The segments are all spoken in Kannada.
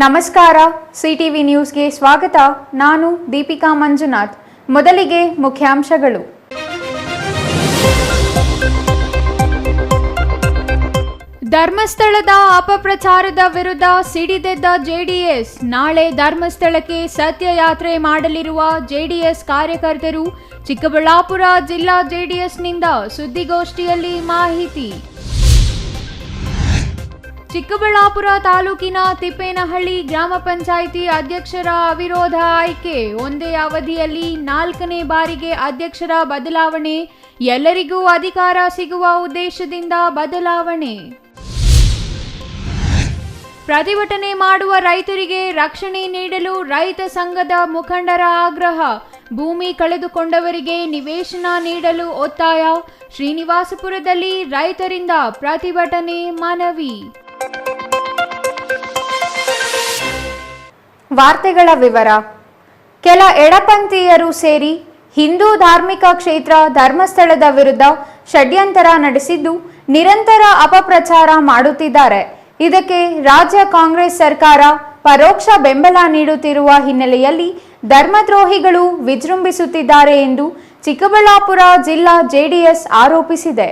ನಮಸ್ಕಾರ, ಸಿಟಿವಿ ನ್ಯೂಸ್ಗೆ ಸ್ವಾಗತ. ನಾನು ದೀಪಿಕಾ ಮಂಜುನಾಥ್. ಮೊದಲಿಗೆ ಮುಖ್ಯಾಂಶಗಳು. ಧರ್ಮಸ್ಥಳದ ಅಪಪ್ರಚಾರದ ವಿರುದ್ಧ ಸಿಡಿದೆದ್ದ ಜೆಡಿಎಸ್. ನಾಳೆ ಧರ್ಮಸ್ಥಳಕ್ಕೆ ಸತ್ಯಯಾತ್ರೆ ಮಾಡಲಿರುವ ಜೆಡಿಎಸ್ ಕಾರ್ಯಕರ್ತರು. ಚಿಕ್ಕಬಳ್ಳಾಪುರ ಜಿಲ್ಲಾ ಜೆಡಿಎಸ್ನಿಂದ ಸುದ್ದಿಗೋಷ್ಠಿಯಲ್ಲಿ ಮಾಹಿತಿ. ಚಿಕ್ಕಬಳ್ಳಾಪುರ ತಾಲೂಕಿನ ತಿಪ್ಪೇನಹಳ್ಳಿ ಗ್ರಾಮ ಪಂಚಾಯಿತಿ ಅಧ್ಯಕ್ಷರ ಅವಿರೋಧ ಆಯ್ಕೆ. ಒಂದೇ ಅವಧಿಯಲ್ಲಿ 4ನೇ ಬಾರಿಗೆ ಅಧ್ಯಕ್ಷರ ಬದಲಾವಣೆ. ಎಲ್ಲರಿಗೂ ಅಧಿಕಾರ ಸಿಗುವ ಉದ್ದೇಶದಿಂದ ಬದಲಾವಣೆ. ಪ್ರತಿಭಟನೆ ಮಾಡುವ ರೈತರಿಗೆ ರಕ್ಷಣೆ ನೀಡಲು ರೈತ ಸಂಘದ ಮುಖಂಡರ ಆಗ್ರಹ. ಭೂಮಿ ಕಳೆದುಕೊಂಡವರಿಗೆ ನಿವೇಶನ ನೀಡಲು ಒತ್ತಾಯ. ಶ್ರೀನಿವಾಸಪುರದಲ್ಲಿ ರೈತರಿಂದ ಪ್ರತಿಭಟನೆ ಮನವಿ. ವಾರ್ತೆಗಳ ವಿವರ. ಕೆಲ ಎಡಪಂಥೀಯರು ಸೇರಿ ಹಿಂದೂ ಧಾರ್ಮಿಕ ಕ್ಷೇತ್ರ ಧರ್ಮಸ್ಥಳದ ವಿರುದ್ಧ ಷಡ್ಯಂತರ ನಡೆಸಿದ್ದು ನಿರಂತರ ಅಪಪ್ರಚಾರ ಮಾಡುತ್ತಿದ್ದಾರೆ. ಇದಕ್ಕೆ ರಾಜ್ಯ ಕಾಂಗ್ರೆಸ್ ಸರ್ಕಾರ ಪರೋಕ್ಷ ಬೆಂಬಲ ನೀಡುತ್ತಿರುವ ಹಿನ್ನೆಲೆಯಲ್ಲಿ ಧರ್ಮದ್ರೋಹಿಗಳು ವಿಜೃಂಭಿಸುತ್ತಿದ್ದಾರೆ ಎಂದು ಚಿಕ್ಕಬಳ್ಳಾಪುರ ಜಿಲ್ಲಾ ಜೆಡಿಎಸ್ ಆರೋಪಿಸಿದೆ.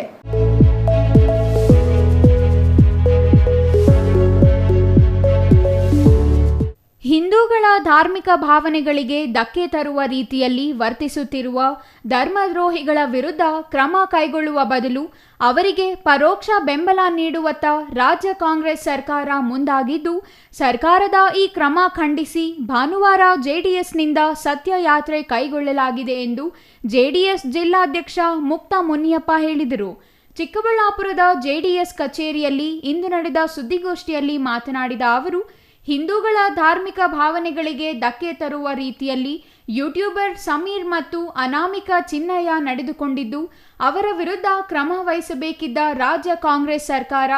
ಹಿಂದೂಗಳ ಧಾರ್ಮಿಕ ಭಾವನೆಗಳಿಗೆ ಧಕ್ಕೆ ತರುವ ರೀತಿಯಲ್ಲಿ ವರ್ತಿಸುತ್ತಿರುವ ಧರ್ಮದ್ರೋಹಿಗಳ ವಿರುದ್ಧ ಕ್ರಮ ಕೈಗೊಳ್ಳುವ ಬದಲು ಅವರಿಗೆ ಪರೋಕ್ಷ ಬೆಂಬಲ ನೀಡುವತ್ತ ರಾಜ್ಯ ಕಾಂಗ್ರೆಸ್ ಸರ್ಕಾರ ಮುಂದಾಗಿದ್ದು, ಸರ್ಕಾರದ ಈ ಕ್ರಮ ಖಂಡಿಸಿ ಭಾನುವಾರ ಜೆಡಿಎಸ್ನಿಂದ ಸತ್ಯಯಾತ್ರೆ ಕೈಗೊಳ್ಳಲಾಗಿದೆ ಎಂದು ಜೆಡಿಎಸ್ ಜಿಲ್ಲಾಧ್ಯಕ್ಷ ಮುಕ್ತ ಮುನಿಯಪ್ಪ ಹೇಳಿದರು. ಚಿಕ್ಕಬಳ್ಳಾಪುರದ ಜೆಡಿಎಸ್ ಕಚೇರಿಯಲ್ಲಿ ಇಂದು ನಡೆದ ಸುದ್ದಿಗೋಷ್ಠಿಯಲ್ಲಿ ಮಾತನಾಡಿದ ಅವರು, ಹಿಂದೂಗಳ ಧಾರ್ಮಿಕ ಭಾವನೆಗಳಿಗೆ ಧಕ್ಕೆ ತರುವ ರೀತಿಯಲ್ಲಿ ಯೂಟ್ಯೂಬರ್ ಸಮೀರ್ ಮತ್ತು ಅನಾಮಿಕ ಚಿನ್ನಯ್ಯ ನಡೆದುಕೊಂಡಿದ್ದು, ಅವರ ವಿರುದ್ಧ ಕ್ರಮ ವಹಿಸಬೇಕಿದ್ದ ರಾಜ್ಯ ಕಾಂಗ್ರೆಸ್ ಸರ್ಕಾರ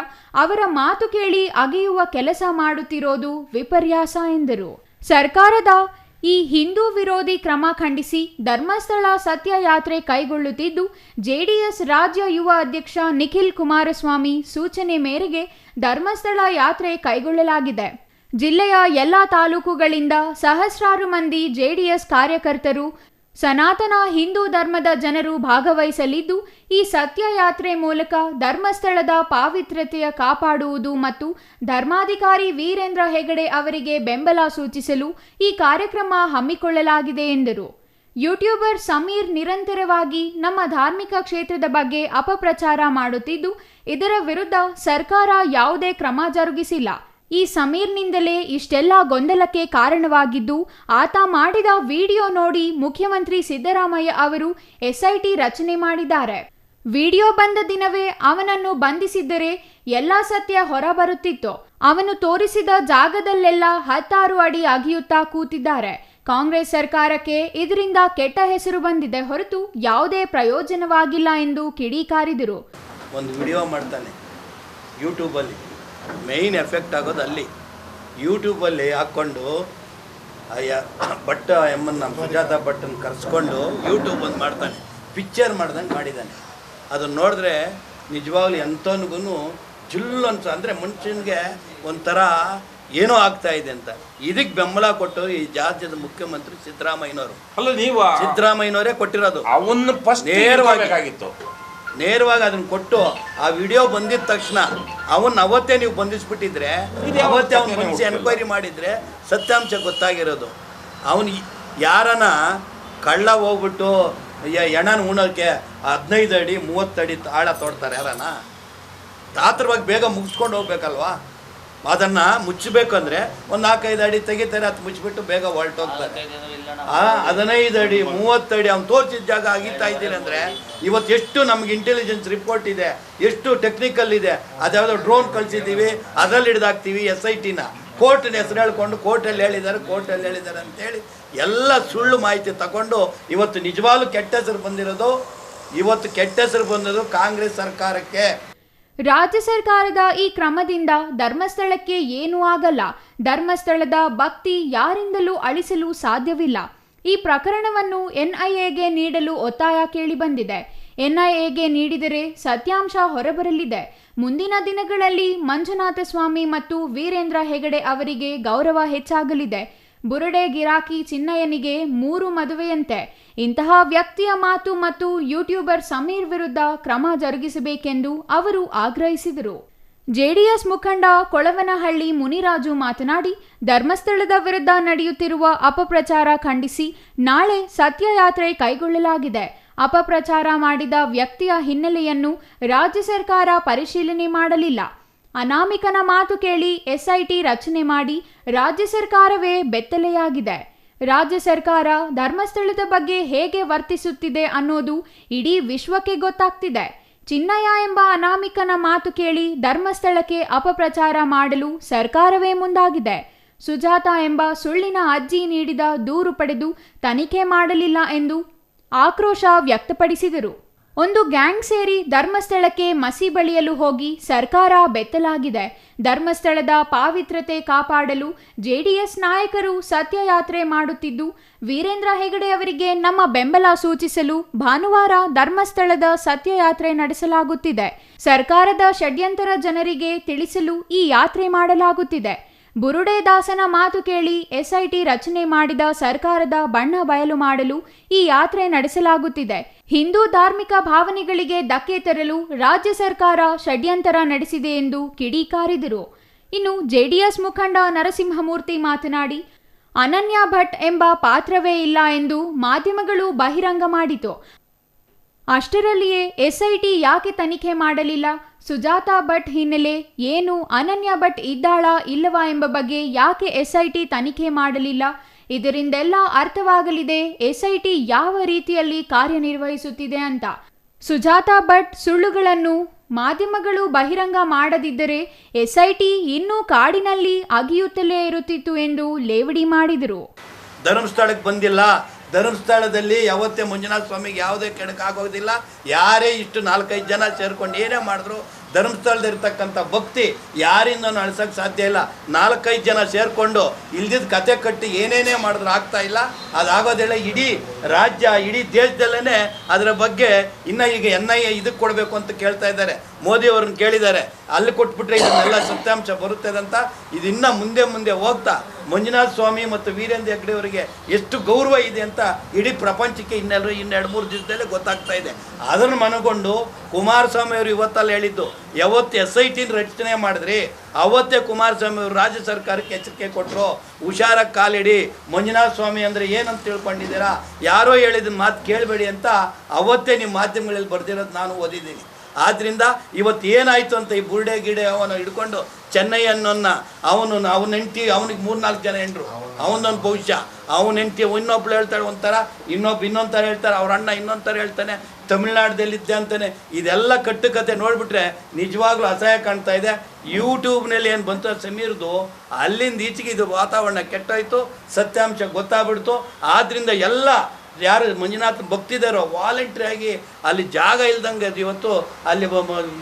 ಅವರ ಮಾತು ಕೇಳಿ ಅಗೆಯುವ ಕೆಲಸ ಮಾಡುತ್ತಿರೋದು ವಿಪರ್ಯಾಸ ಎಂದರು. ಸರ್ಕಾರದ ಈ ಹಿಂದೂ ವಿರೋಧಿ ಕ್ರಮ ಖಂಡಿಸಿ ಧರ್ಮಸ್ಥಳ ಸತ್ಯಯಾತ್ರೆ ಕೈಗೊಳ್ಳುತ್ತಿದ್ದು, ಜೆಡಿಎಸ್ ರಾಜ್ಯ ಯುವ ಅಧ್ಯಕ್ಷ ನಿಖಿಲ್ ಕುಮಾರಸ್ವಾಮಿ ಸೂಚನೆ ಮೇರೆಗೆ ಧರ್ಮಸ್ಥಳ ಯಾತ್ರೆ ಕೈಗೊಳ್ಳಲಾಗಿದೆ. ಜಿಲ್ಲೆಯ ಎಲ್ಲ ತಾಲೂಕುಗಳಿಂದ ಸಹಸ್ರಾರು ಮಂದಿ ಜೆಡಿಎಸ್ ಕಾರ್ಯಕರ್ತರು, ಸನಾತನ ಹಿಂದೂ ಧರ್ಮದ ಜನರು ಭಾಗವಹಿಸಲಿದ್ದು, ಈ ಸತ್ಯಯಾತ್ರೆ ಮೂಲಕ ಧರ್ಮಸ್ಥಳದ ಪಾವಿತ್ರ್ಯತೆಯ ಕಾಪಾಡುವುದು ಮತ್ತು ಧರ್ಮಾಧಿಕಾರಿ ವೀರೇಂದ್ರ ಹೆಗಡೆ ಅವರಿಗೆ ಬೆಂಬಲ ಸೂಚಿಸಲು ಈ ಕಾರ್ಯಕ್ರಮ ಹಮ್ಮಿಕೊಳ್ಳಲಾಗಿದೆ ಎಂದರು. ಯೂಟ್ಯೂಬರ್ ಸಮೀರ್ ನಿರಂತರವಾಗಿ ನಮ್ಮ ಧಾರ್ಮಿಕ ಕ್ಷೇತ್ರದ ಬಗ್ಗೆ ಅಪಪ್ರಚಾರ ಮಾಡುತ್ತಿದ್ದು, ಇದರ ವಿರುದ್ಧ ಸರ್ಕಾರ ಯಾವುದೇ ಕ್ರಮ ಜರುಗಿಸಿಲ್ಲ. ಈ ಸಮೀರ್ನಿಂದಲೇ ಇಷ್ಟೆಲ್ಲ ಗೊಂದಲಕ್ಕೆ ಕಾರಣವಾಗಿದ್ದು, ಆತ ಮಾಡಿದ ವಿಡಿಯೋ ನೋಡಿ ಮುಖ್ಯಮಂತ್ರಿ ಸಿದ್ದರಾಮಯ್ಯ ಅವರು ಎಸ್ಐಟಿ ರಚನೆ ಮಾಡಿದ್ದಾರೆ. ವಿಡಿಯೋ ಬಂದ ದಿನವೇ ಅವನನ್ನು ಬಂಧಿಸಿದ್ದರೆ ಎಲ್ಲ ಸತ್ಯ ಹೊರಬರುತ್ತಿತ್ತು. ಅವನು ತೋರಿಸಿದ ಜಾಗದಲ್ಲೆಲ್ಲ 16 ಅಡಿ ಅಗಿಯುತ್ತಾ ಕೂತಿದ್ದಾರೆ. ಕಾಂಗ್ರೆಸ್ ಸರ್ಕಾರಕ್ಕೆ ಇದರಿಂದ ಕೆಟ್ಟ ಹೆಸರು ಬಂದಿದೆ ಹೊರತು ಯಾವುದೇ ಪ್ರಯೋಜನವಾಗಿಲ್ಲ ಎಂದು ಕಿಡಿಕಾರಿದರು. ಒಂದು ವಿಡಿಯೋ ಮಾಡ್ತಾನೆ ಯೂಟ್ಯೂಬಲ್ಲಿ, ಮೇಯ್ನ್ ಎಫೆಕ್ಟ್ ಆಗೋದು ಅಲ್ಲಿ. ಯೂಟ್ಯೂಬಲ್ಲಿ ಹಾಕ್ಕೊಂಡು ಭಟ್ಟ ಎಮ್ಮನ್ನ ಸುಜಾತ ಭಟ್ಟನ್ನು ಕರೆಸ್ಕೊಂಡು ಯೂಟ್ಯೂಬ್ ಒಂದು ಮಾಡ್ತಾನೆ, ಪಿಕ್ಚರ್ ಮಾಡ್ದಂಗೆ ಮಾಡಿದ್ದಾನೆ. ಅದನ್ನು ನೋಡಿದ್ರೆ ನಿಜವಾಗ್ಲೂ ಎಂಥವನಿಗೂ ಜುಲ್ಲು ಅಂದರೆ ಮನುಷ್ಯನಿಗೆ ಒಂಥರ ಏನೋ ಆಗ್ತಾ ಇದೆ ಅಂತ. ಇದಕ್ಕೆ ಬೆಂಬಲ ಕೊಟ್ಟು ಈ ರಾಜ್ಯದ ಮುಖ್ಯಮಂತ್ರಿ ಸಿದ್ದರಾಮಯ್ಯನವರೇ ಕೊಟ್ಟಿರೋದು. ನೇರವಾಗಿ ಅದನ್ನು ಕೊಟ್ಟು ಆ ವಿಡಿಯೋ ಬಂದಿದ ತಕ್ಷಣ ಅವತ್ತೇ ನೀವು ಬಂಧಿಸ್ಬಿಟ್ಟಿದ್ರೆ, ಅವತ್ತೇ ಅವನು ಬಂಧಿಸಿ ಎನ್ಕ್ವೈರಿ ಮಾಡಿದರೆ ಸತ್ಯಾಂಶ ಗೊತ್ತಾಗಿರೋದು. ಅವನು ಯಾರನ ಕಳ್ಳ ಹೋಗ್ಬಿಟ್ಟು ಎಣನ ಉಣೋಕ್ಕೆ 15 ಅಡಿ 30 ಅಡಿ ಆಳ ತೋಡ್ತಾರೆ. ಯಾರನ ತಾತ್ರವಾಗಿ ಬೇಗ ಮುಗಿಸ್ಕೊಂಡು ಹೋಗ್ಬೇಕಲ್ವಾ. ಅದನ್ನು ಮುಚ್ಚಬೇಕಂದ್ರೆ ಒಂದು 4-5 ಅಡಿ ತೆಗಿತಾರೆ, ಅದು ಮುಚ್ಚಿಬಿಟ್ಟು ಬೇಗ ಹೊರಟೋಗ್ತಾರೆ. 15 ಅಡಿ 30 ಅಡಿ ಅವ್ನು ತೋರಿಸಿದ ಜಾಗ ಅಗಿತಾ ಇದ್ದೀರಿ ಅಂದರೆ ಇವತ್ತು ಎಷ್ಟು ನಮ್ಗೆ ಇಂಟೆಲಿಜೆನ್ಸ್ ರಿಪೋರ್ಟ್ ಇದೆ, ಎಷ್ಟು ಟೆಕ್ನಿಕಲ್ ಇದೆ. ಅದ್ಯಾವುದೋ ಡ್ರೋನ್ ಕಳಿಸಿದ್ದೀವಿ, ಅದರಲ್ಲಿ ಹಿಡ್ದಾಕ್ತೀವಿ SITನ. ಕೋರ್ಟಿನ ಹೆಸರು ಹೇಳ್ಕೊಂಡು ಕೋರ್ಟಲ್ಲಿ ಹೇಳಿದ್ದಾರೆ ಅಂತೇಳಿ ಎಲ್ಲ ಸುಳ್ಳು ಮಾಹಿತಿ ತಗೊಂಡು ಇವತ್ತು ನಿಜವಾಗ್ಲೂ ಕೆಟ್ಟ ಹೆಸರು ಬಂದಿರೋದು ಕಾಂಗ್ರೆಸ್ ಸರ್ಕಾರಕ್ಕೆ. ರಾಜ್ಯ ಸರ್ಕಾರದ ಈ ಕ್ರಮದಿಂದ ಧರ್ಮಸ್ಥಳಕ್ಕೆ ಏನೂ ಆಗಲ್ಲ. ಧರ್ಮಸ್ಥಳದ ಭಕ್ತಿ ಯಾರಿಂದಲೂ ಅಳಿಸಲು ಸಾಧ್ಯವಿಲ್ಲ. ಈ ಪ್ರಕರಣವನ್ನು NIAಗೆ ನೀಡಲು ಒತ್ತಾಯ ಕೇಳಿಬಂದಿದೆ. NIAಗೆ ನೀಡಿದರೆ ಸತ್ಯಾಂಶ ಹೊರಬರಲಿದೆ. ಮುಂದಿನ ದಿನಗಳಲ್ಲಿ ಮಂಜುನಾಥ ಸ್ವಾಮಿ ಮತ್ತು ವೀರೇಂದ್ರ ಹೆಗಡೆ ಅವರಿಗೆ ಗೌರವ ಹೆಚ್ಚಾಗಲಿದೆ. ಬುರುಡೆ ಗಿರಾಕಿ ಚಿನ್ನಯ್ಯನಿಗೆ 3 ಮದುವೆಯಂತೆ. ಇಂತಹ ವ್ಯಕ್ತಿಯ ಮಾತು ಮತ್ತು ಯೂಟ್ಯೂಬರ್ ಸಮೀರ್ ವಿರುದ್ಧ ಕ್ರಮ ಜರುಗಿಸಬೇಕೆಂದು ಅವರು ಆಗ್ರಹಿಸಿದರು. ಜೆಡಿಎಸ್ ಮುಖಂಡ ಕೊಳವನಹಳ್ಳಿ ಮುನಿರಾಜು ಮಾತನಾಡಿ, ಧರ್ಮಸ್ಥಳದ ವಿರುದ್ಧ ನಡೆಯುತ್ತಿರುವ ಅಪಪ್ರಚಾರ ಖಂಡಿಸಿ ನಾಳೆ ಸತ್ಯಯಾತ್ರೆ ಕೈಗೊಳ್ಳಲಾಗಿದೆ. ಅಪಪ್ರಚಾರ ಮಾಡಿದ ವ್ಯಕ್ತಿಯ ಹಿನ್ನೆಲೆಯನ್ನು ರಾಜ್ಯ ಸರ್ಕಾರ ಪರಿಶೀಲನೆ ಮಾಡಲಿಲ್ಲ. ಅನಾಮಿಕನ ಮಾತು ಕೇಳಿ ಎಸ್ಐಟಿ ರಚನೆ ಮಾಡಿ ರಾಜ್ಯ ಸರ್ಕಾರವೇ ಬೆತ್ತಲೆಯಾಗಿದೆ. ರಾಜ್ಯ ಸರ್ಕಾರ ಧರ್ಮಸ್ಥಳದ ಬಗ್ಗೆ ಹೇಗೆ ವರ್ತಿಸುತ್ತಿದೆ ಅನ್ನೋದು ಇಡೀ ವಿಶ್ವಕ್ಕೆ ಗೊತ್ತಾಗ್ತಿದೆ. ಚಿನ್ನಯ್ಯ ಎಂಬ ಅನಾಮಿಕನ ಮಾತು ಕೇಳಿ ಧರ್ಮಸ್ಥಳಕ್ಕೆ ಅಪಪ್ರಚಾರ ಮಾಡಲು ಸರ್ಕಾರವೇ ಮುಂದಾಗಿದೆ. ಸುಜಾತ ಎಂಬ ಸುಳ್ಳಿನ ಅಜ್ಜಿ ನೀಡಿದ ದೂರು ಪಡೆದು ತನಿಖೆ ಮಾಡಲಿಲ್ಲ ಎಂದು ಆಕ್ರೋಶ ವ್ಯಕ್ತಪಡಿಸಿದರು. ಒಂದು ಗ್ಯಾಂಗ್ ಸೇರಿ ಧರ್ಮಸ್ಥಳಕ್ಕೆ ಮಸಿ ಬಳಿಯಲು ಹೋಗಿ ಸರ್ಕಾರ ಬೆತ್ತಲಾಗಿದೆ. ಧರ್ಮಸ್ಥಳದ ಪಾವಿತ್ರತೆ ಕಾಪಾಡಲು ಜೆಡಿಎಸ್ ನಾಯಕರು ಸತ್ಯಯಾತ್ರೆ ಮಾಡುತ್ತಿದ್ದು, ವೀರೇಂದ್ರ ಹೆಗಡೆ ಅವರಿಗೆ ನಮ್ಮ ಬೆಂಬಲ ಸೂಚಿಸಲು ಭಾನುವಾರ ಧರ್ಮಸ್ಥಳದ ಸತ್ಯಯಾತ್ರೆ ನಡೆಸಲಾಗುತ್ತಿದೆ. ಸರ್ಕಾರದ ಷಡ್ಯಂತರ ಜನರಿಗೆ ತಿಳಿಸಲು ಈ ಯಾತ್ರೆ ಮಾಡಲಾಗುತ್ತಿದೆ. ಬುರುಡೆ ದಾಸನ ಮಾತು ಕೇಳಿ ಎಸ್ಐಟಿ ರಚನೆ ಮಾಡಿದ ಸರ್ಕಾರದ ಬಣ್ಣ ಬಯಲು ಮಾಡಲು ಈ ಯಾತ್ರೆ ನಡೆಸಲಾಗುತ್ತಿದೆ. ಹಿಂದೂ ಧಾರ್ಮಿಕ ಭಾವನೆಗಳಿಗೆ ಧಕ್ಕೆ ತರಲು ರಾಜ್ಯ ಸರ್ಕಾರ ಷಡ್ಯಂತರ ನಡೆಸಿದೆ ಎಂದು ಕಿಡಿಕಾರಿದರು. ಇನ್ನು ಜೆಡಿಎಸ್ ಮುಖಂಡ ನರಸಿಂಹಮೂರ್ತಿ ಮಾತನಾಡಿ, ಅನನ್ಯ ಭಟ್ ಎಂಬ ಪಾತ್ರವೇ ಇಲ್ಲ ಎಂದು ಮಾಧ್ಯಮಗಳು ಬಹಿರಂಗ ಮಾಡಿತು. ಅಷ್ಟರಲ್ಲಿಯೇ ಎಸ್ಐಟಿ ಯಾಕೆ ತನಿಖೆ ಮಾಡಲಿಲ್ಲ? ಸುಜಾತಾ ಭಟ್ ಹಿನ್ನೆಲೆ ಏನು? ಅನನ್ಯ ಭಟ್ ಇದ್ದಾಳಾ ಇಲ್ಲವಾ ಎಂಬ ಬಗ್ಗೆ ಯಾಕೆ ಎಸ್ಐಟಿ ತನಿಖೆ ಮಾಡಲಿಲ್ಲ? ಇದರಿಂದೆಲ್ಲ ಅರ್ಥವಾಗಲಿದೆ ಎಸ್ಐಟಿ ಯಾವ ರೀತಿಯಲ್ಲಿ ಕಾರ್ಯನಿರ್ವಹಿಸುತ್ತಿದೆ ಅಂತ. ಸುಜಾತಾ ಭಟ್ ಸುಳ್ಳುಗಳನ್ನು ಮಾಧ್ಯಮಗಳು ಬಹಿರಂಗ ಮಾಡದಿದ್ದರೆ ಎಸ್ಐಟಿ ಇನ್ನೂ ಕಾಡಿನಲ್ಲಿ ಅಗಿಯುತ್ತಲೇ ಇರುತ್ತಿತ್ತು ಎಂದು ಲೇವಡಿ ಮಾಡಿದರು. ಧರ್ಮಸ್ಥಳಕ್ಕೆ ಬಂದಿಲ್ಲ. ಧರ್ಮಸ್ಥಳದಲ್ಲಿ ಯಾವತ್ತೇ ಮಂಜುನಾಥ ಸ್ವಾಮಿಗೆ ಯಾವುದೇ ಕೆಡಕಾಗೋದಿಲ್ಲ. ಯಾರೇ ಇಷ್ಟು 4-5 ಜನ ಸೇರ್ಕೊಂಡು ಏನೇ ಮಾಡಿದ್ರು ಧರ್ಮಸ್ಥಳದಲ್ಲಿರ್ತಕ್ಕಂಥ ಭಕ್ತಿ ಯಾರಿಂದನೂ ಅಳಿಸೋಕ್ಕೆ ಸಾಧ್ಯ ಇಲ್ಲ. 4-5 ಜನ ಸೇರಿಕೊಂಡು ಇಲ್ದಿದ್ದ ಕತೆ ಕಟ್ಟಿ ಏನೇನೇ ಮಾಡಿದ್ರು ಆಗ್ತಾ ಇಲ್ಲ. ಅದಾಗೋದಿಲ್ಲ. ಇಡೀ ರಾಜ್ಯ, ಇಡೀ ದೇಶದಲ್ಲೇ ಅದರ ಬಗ್ಗೆ ಇನ್ನು ಈಗ NIA ಇದಕ್ಕೆ ಕೊಡಬೇಕು ಅಂತ ಕೇಳ್ತಾ ಇದ್ದಾರೆ. ಮೋದಿಯವ್ರನ್ನ ಕೇಳಿದ್ದಾರೆ, ಅಲ್ಲಿ ಕೊಟ್ಬಿಟ್ರೆ ಇದನ್ನೆಲ್ಲ ಸತ್ಯಾಂಶ ಬರುತ್ತದೆ ಅಂತ. ಇದು ಇನ್ನೂ ಮುಂದೆ ಹೋಗ್ತಾ ಮಂಜುನಾಥ ಸ್ವಾಮಿ ಮತ್ತು ವೀರೇಂದ್ರ ಹೆಗ್ಗಡೆ ಅವರಿಗೆ ಎಷ್ಟು ಗೌರವ ಇದೆ ಅಂತ ಇಡೀ ಪ್ರಪಂಚಕ್ಕೆ ಇನ್ನು 2-3 ದಿವಸದಲ್ಲೇ ಗೊತ್ತಾಗ್ತಾ ಇದೆ. ಅದನ್ನು ಮನಗೊಂಡು ಕುಮಾರಸ್ವಾಮಿ ಅವರು ಇವತ್ತಲ್ಲಿ ಹೇಳಿದ್ದು, ಯಾವತ್ತು SITನ ರಚನೆ ಮಾಡಿದ್ರಿ ಅವತ್ತೇ ಕುಮಾರಸ್ವಾಮಿ ಅವರು ರಾಜ್ಯ ಸರ್ಕಾರಕ್ಕೆ ಎಚ್ಚರಿಕೆ ಕೊಟ್ಟರು, ಹುಷಾರಾಗಿ ಕಾಲಿಡಿ, ಮಂಜುನಾಥ ಸ್ವಾಮಿ ಅಂದರೆ ಏನಂತ ತಿಳ್ಕೊಂಡಿದ್ದೀರಾ, ಯಾರೋ ಹೇಳಿದ ಮಾತು ಕೇಳಬೇಡಿ ಅಂತ ಅವತ್ತೇ ನಿಮ್ಮ ಮಾಧ್ಯಮಗಳಲ್ಲಿ ಬರ್ದಿರೋದು ನಾನು ಓದಿದ್ದೀನಿ. ಆದ್ದರಿಂದ ಇವತ್ತು ಏನಾಯಿತು ಅಂತ ಈ ಬುರುಡೆ ಗಿಡೆ ಅವನು ಹಿಡ್ಕೊಂಡು ಚೆನ್ನಯ್ಯನನ್ನ ಅವನ ಹೆಂಡತಿ, ಅವನಿಗೆ 3-4 ಜನ ಹೆಂಡ್ರು, ಅವನೊಂದು ಭವಿಷ್ಯ, ಅವನ ಹೆಂಡತಿ ಇನ್ನೊಬ್ಳು ಹೇಳ್ತಾಳೆ ಒಂಥರ, ಇನ್ನೊಂದು ಥರ ಹೇಳ್ತಾರೆ, ಅವ್ರ ಅಣ್ಣ ಇನ್ನೊಂದು ಥರ ಹೇಳ್ತಾನೆ, ತಮಿಳ್ನಾಡದಲ್ಲಿದ್ದೆ ಅಂತಾನೆ. ಇದೆಲ್ಲ ಕಟ್ಟುಕತೆ ನೋಡಿಬಿಟ್ರೆ ನಿಜವಾಗ್ಲೂ ಅಸಹ್ಯ ಕಾಣ್ತಾ ಇದೆ. ಯೂಟ್ಯೂಬ್ನಲ್ಲಿ ಏನು ಬಂತು ಸಮೀರ್ದು, ಅಲ್ಲಿಂದ ಈಚೆಗೆ ಇದು ವಾತಾವರಣ ಕೆಟ್ಟೋಯ್ತು, ಸತ್ಯಾಂಶ ಗೊತ್ತಾಗ್ಬಿಡ್ತು. ಆದ್ದರಿಂದ ಎಲ್ಲ ಯಾರು ಮಂಜುನಾಥ ಭಕ್ತಿದಾರೋ ವಾಲಂಟ್ರಿಯಾಗಿ ಅಲ್ಲಿ ಜಾಗ ಇಲ್ದಂಗೆ ಅದು ಇವತ್ತು ಅಲ್ಲಿ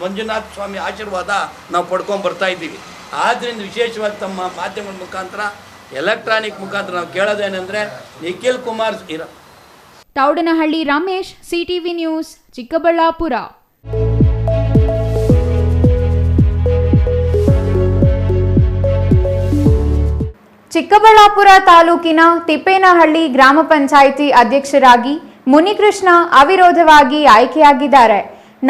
ಮಂಜುನಾಥ ಸ್ವಾಮಿ ಆಶೀರ್ವಾದ ನಾವು ಪಡ್ಕೊಂಡು ಬರ್ತಾ ಇದ್ದೀವಿ. ಆದ್ದರಿಂದ ವಿಶೇಷವಾಗಿ ತಮ್ಮ ಮಾಧ್ಯಮದ ಮುಖಾಂತರ, ಎಲೆಕ್ಟ್ರಾನಿಕ್ ಮುಖಾಂತರ ನಾವು ಕೇಳೋದೇನೆಂದರೆ, ನಿಖಿಲ್ ಕುಮಾರ್ ತೌಡನಹಳ್ಳಿ ರಮೇಶ್, CTV ನ್ಯೂಸ್, ಚಿಕ್ಕಬಳ್ಳಾಪುರ. ಚಿಕ್ಕಬಳ್ಳಾಪುರ ತಾಲೂಕಿನ ತಿಪ್ಪೇನಹಳ್ಳಿ ಗ್ರಾಮ ಪಂಚಾಯಿತಿ ಅಧ್ಯಕ್ಷರಾಗಿ ಮುನಿಕೃಷ್ಣ ಅವಿರೋಧವಾಗಿ ಆಯ್ಕೆಯಾಗಿದ್ದಾರೆ.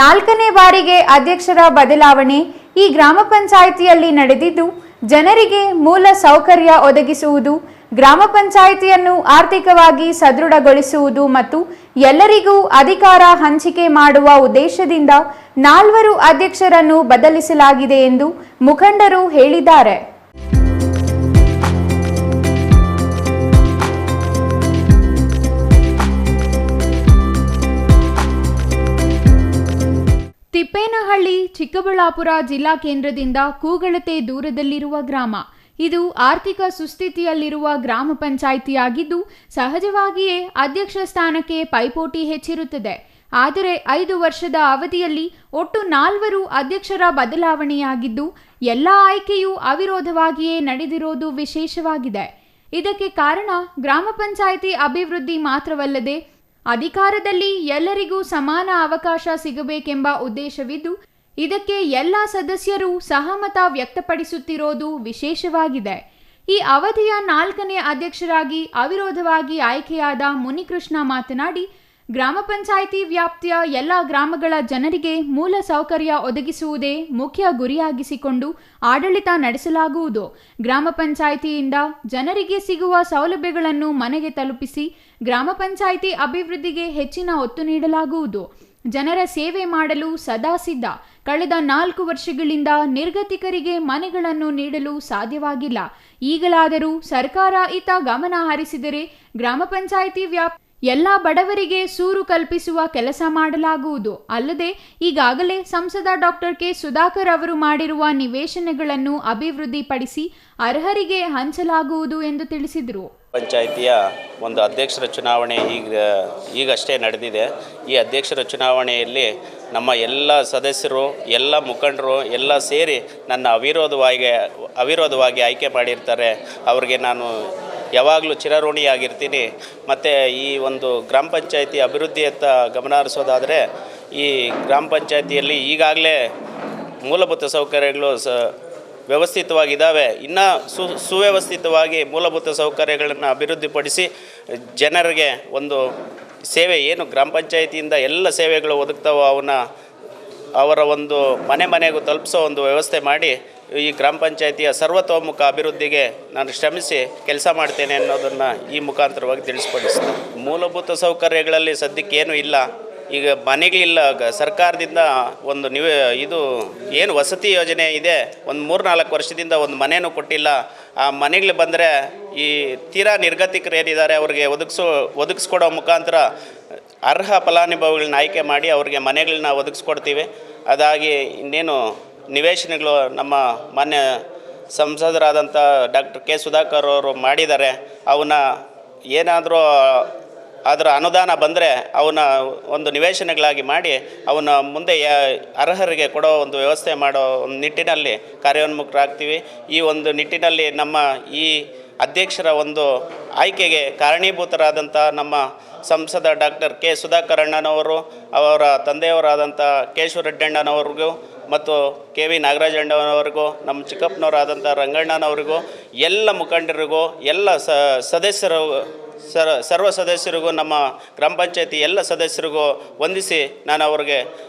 4ನೇ ಬಾರಿಗೆ ಅಧ್ಯಕ್ಷರ ಬದಲಾವಣೆ ಈ ಗ್ರಾಮ ಪಂಚಾಯಿತಿಯಲ್ಲಿ ನಡೆದಿದ್ದು, ಜನರಿಗೆ ಮೂಲ ಸೌಕರ್ಯ ಒದಗಿಸುವುದು, ಗ್ರಾಮ ಪಂಚಾಯಿತಿಯನ್ನು ಆರ್ಥಿಕವಾಗಿ ಸದೃಢಗೊಳಿಸುವುದು ಮತ್ತು ಎಲ್ಲರಿಗೂ ಅಧಿಕಾರ ಹಂಚಿಕೆ ಮಾಡುವ ಉದ್ದೇಶದಿಂದ 4 ಅಧ್ಯಕ್ಷರನ್ನು ಬದಲಿಸಲಾಗಿದೆ ಎಂದು ಮುಖಂಡರು ಹೇಳಿದ್ದಾರೆ. ತಿಪ್ಪೇನಹಳ್ಳಿ ಚಿಕ್ಕಬಳ್ಳಾಪುರ ಜಿಲ್ಲಾ ಕೇಂದ್ರದಿಂದ ಕೂಗಳತೆ ದೂರದಲ್ಲಿರುವ ಗ್ರಾಮ. ಇದು ಆರ್ಥಿಕ ಸುಸ್ಥಿತಿಯಲ್ಲಿರುವ ಗ್ರಾಮ ಪಂಚಾಯಿತಿಯಾಗಿದ್ದು, ಸಹಜವಾಗಿಯೇ ಅಧ್ಯಕ್ಷ ಸ್ಥಾನಕ್ಕೆ ಪೈಪೋಟಿ ಹೆಚ್ಚಿರುತ್ತದೆ. ಆದರೆ 5 ವರ್ಷದ ಅವಧಿಯಲ್ಲಿ ಒಟ್ಟು 4 ಅಧ್ಯಕ್ಷರ ಬದಲಾವಣೆಯಾಗಿದ್ದು, ಎಲ್ಲ ಆಯ್ಕೆಯೂ ಅವಿರೋಧವಾಗಿಯೇ ನಡೆದಿರೋದು ವಿಶೇಷವಾಗಿದೆ. ಇದಕ್ಕೆ ಕಾರಣ ಗ್ರಾಮ ಪಂಚಾಯಿತಿ ಅಭಿವೃದ್ಧಿ ಮಾತ್ರವಲ್ಲದೆ ಅಧಿಕಾರದಲ್ಲಿ ಎಲ್ಲರಿಗೂ ಸಮಾನ ಅವಕಾಶ ಸಿಗಬೇಕೆಂಬ ಉದ್ದೇಶವಿದ್ದು, ಇದಕ್ಕೆ ಎಲ್ಲ ಸದಸ್ಯರು ಸಹಮತ ವ್ಯಕ್ತಪಡಿಸುತ್ತಿರೋದು ವಿಶೇಷವಾಗಿದೆ. ಈ ಅವಧಿಯ 4ನೇ ಅಧ್ಯಕ್ಷರಾಗಿ ಅವಿರೋಧವಾಗಿ ಆಯ್ಕೆಯಾದ ಮುನಿಕೃಷ್ಣ ಮಾತನಾಡಿ, ಗ್ರಾಮ ಪಂಚಾಯಿತಿ ವ್ಯಾಪ್ತಿಯ ಎಲ್ಲ ಗ್ರಾಮಗಳ ಜನರಿಗೆ ಮೂಲ ಸೌಕರ್ಯ ಒದಗಿಸುವುದೇ ಮುಖ್ಯ ಗುರಿಯಾಗಿಸಿಕೊಂಡು ಆಡಳಿತ ನಡೆಸಲಾಗುವುದು. ಗ್ರಾಮ ಪಂಚಾಯಿತಿಯಿಂದ ಜನರಿಗೆ ಸಿಗುವ ಸೌಲಭ್ಯಗಳನ್ನು ಮನೆಗೆ ತಲುಪಿಸಿ ಗ್ರಾಮ ಪಂಚಾಯಿತಿ ಅಭಿವೃದ್ಧಿಗೆ ಹೆಚ್ಚಿನ ಒತ್ತು ನೀಡಲಾಗುವುದು. ಜನರ ಸೇವೆ ಮಾಡಲು ಸದಾ ಸಿದ್ಧ. ಕಳೆದ 4 ವರ್ಷಗಳಿಂದ ನಿರ್ಗತಿಕರಿಗೆ ಮನೆಗಳನ್ನು ನೀಡಲು ಸಾಧ್ಯವಾಗಿಲ್ಲ. ಈಗಲಾದರೂ ಸರ್ಕಾರ ಇತ್ತ ಗಮನ ಹರಿಸಿದರೆ ಗ್ರಾಮ ಪಂಚಾಯಿತಿ ವ್ಯಾಪ್ತಿ ಎಲ್ಲ ಬಡವರಿಗೆ ಸೂರು ಕಲ್ಪಿಸುವ ಕೆಲಸ ಮಾಡಲಾಗುವುದು. ಅಲ್ಲದೆ ಈಗಾಗಲೇ ಸಂಸದ ಡಾಕ್ಟರ್ ಕೆ ಸುಧಾಕರ್ ಅವರು ಮಾಡಿರುವ ನಿವೇಶನಗಳನ್ನು ಅಭಿವೃದ್ಧಿಪಡಿಸಿ ಅರ್ಹರಿಗೆ ಹಂಚಲಾಗುವುದು ಎಂದು ತಿಳಿಸಿದರು. ಪಂಚಾಯಿತಿಯ ಒಂದು ಅಧ್ಯಕ್ಷರ ಚುನಾವಣೆ ಈಗಷ್ಟೇ ನಡೆದಿದೆ. ಈ ಅಧ್ಯಕ್ಷರ ಚುನಾವಣೆಯಲ್ಲಿ ನಮ್ಮ ಎಲ್ಲ ಸದಸ್ಯರು, ಎಲ್ಲ ಮುಖಂಡರು ಎಲ್ಲ ಸೇರಿ ನನ್ನ ಅವಿರೋಧವಾಗಿ ಆಯ್ಕೆ ಮಾಡಿರ್ತಾರೆ. ಅವ್ರಿಗೆ ನಾನು ಯಾವಾಗಲೂ ಚಿರಋಣಿಯಾಗಿರ್ತೀನಿ. ಮತ್ತು ಈ ಒಂದು ಗ್ರಾಮ ಪಂಚಾಯಿತಿ ಅಭಿವೃದ್ಧಿಯತ್ತ ಗಮನ ಹರಿಸೋದಾದರೆ, ಈ ಗ್ರಾಮ ಪಂಚಾಯಿತಿಯಲ್ಲಿ ಈಗಾಗಲೇ ಮೂಲಭೂತ ಸೌಕರ್ಯಗಳು ವ್ಯವಸ್ಥಿತವಾಗಿದ್ದಾವೆ. ಇನ್ನು ಸುವ್ಯವಸ್ಥಿತವಾಗಿ ಮೂಲಭೂತ ಸೌಕರ್ಯಗಳನ್ನು ಅಭಿವೃದ್ಧಿಪಡಿಸಿ ಜನರಿಗೆ ಒಂದು ಸೇವೆ ಏನು ಗ್ರಾಮ ಪಂಚಾಯಿತಿಯಿಂದ ಎಲ್ಲ ಸೇವೆಗಳು ಒದಗ್ತಾವೋ ಅವರ ಒಂದು ಮನೆಗೂ ತಲುಪಿಸೋ ಒಂದು ವ್ಯವಸ್ಥೆ ಮಾಡಿ ಈ ಗ್ರಾಮ ಪಂಚಾಯಿತಿಯ ಸರ್ವತೋಮುಖ ಅಭಿವೃದ್ಧಿಗೆ ನಾನು ಶ್ರಮಿಸಿ ಕೆಲಸ ಮಾಡ್ತೇನೆ ಅನ್ನೋದನ್ನು ಈ ಮುಖಾಂತರವಾಗಿ ತಿಳಿಸ್ಪಡಿಸ್ತೀನಿ. ಮೂಲಭೂತ ಸೌಕರ್ಯಗಳಲ್ಲಿ ಸದ್ಯಕ್ಕೇನು ಇಲ್ಲ. ಈಗ ಮನೆಗಳಿಲ್ಲ. ಸರ್ಕಾರದಿಂದ ಒಂದು ಇದು ಏನು ವಸತಿ ಯೋಜನೆ ಇದೆ, ಒಂದು 3-4 ವರ್ಷದಿಂದ ಒಂದು ಮನೆಯೂ ಕೊಟ್ಟಿಲ್ಲ. ಆ ಮನೆಗಳು ಬಂದರೆ ಈ ತೀರಾ ನಿರ್ಗತಿಕರು ಏನಿದ್ದಾರೆ ಅವ್ರಿಗೆ ಒದಗಿಸ್ಕೊಡೋ ಮುಖಾಂತರ ಅರ್ಹ ಫಲಾನುಭವಿಗಳನ್ನ ಆಯ್ಕೆ ಮಾಡಿ ಅವ್ರಿಗೆ ಮನೆಗಳನ್ನ ಒದಗಿಸ್ಕೊಡ್ತೀವಿ. ಅದಾಗಿ ಇನ್ನೇನು ನಿವೇಶನಗಳು ನಮ್ಮ ಮಾನ್ಯ ಸಂಸದರಾದಂಥ ಡಾಕ್ಟರ್ ಕೆ ಸುಧಾಕರ್ ಅವರು ಮಾಡಿದ್ದಾರೆ. ಅವನ್ನ ಏನಾದರೂ ಅದರ ಅನುದಾನ ಬಂದರೆ ಅವನ್ನ ಒಂದು ನಿವೇಶನಗಳಾಗಿ ಮಾಡಿ ಅವನ್ನ ಮುಂದೆ ಅರ್ಹರಿಗೆ ಕೊಡೋ ಒಂದು ವ್ಯವಸ್ಥೆ ಮಾಡೋ ಒಂದು ನಿಟ್ಟಿನಲ್ಲಿ ಕಾರ್ಯೋನ್ಮುಖರಾಗ್ತೀವಿ. ಈ ಒಂದು ನಿಟ್ಟಿನಲ್ಲಿ ನಮ್ಮ ಈ ಅಧ್ಯಕ್ಷರ ಒಂದು ಆಯ್ಕೆಗೆ ಕಾರಣೀಭೂತರಾದಂಥ ನಮ್ಮ ಸಂಸದ ಡಾಕ್ಟರ್ ಕೆ ಸುಧಾಕರ್ ಅಣ್ಣನವರು, ಅವರ ತಂದೆಯವರಾದಂಥ ಕೇಶವರೆಡ್ಡಣ್ಣನವ್ರಿಗೂ ಮತ್ತು ಕೆ ವಿ ನಾಗರಾಜಣ್ಣನವರಿಗೂ, ನಮ್ಮ ಚಿಕ್ಕಪ್ಪನವರಾದಂಥ ರಂಗಣ್ಣನವರಿಗೂ, ಎಲ್ಲ ಮುಖಂಡರಿಗೂ, ಎಲ್ಲ ಸದಸ್ಯರು ಸರ್ವ ಸದಸ್ಯರಿಗೂ, ನಮ್ಮ ಗ್ರಾಮ ಪಂಚಾಯತಿ ಎಲ್ಲ ಸದಸ್ಯರಿಗೂ ವಂದಿಸಿ ನಾನು ಅವರಿಗೆ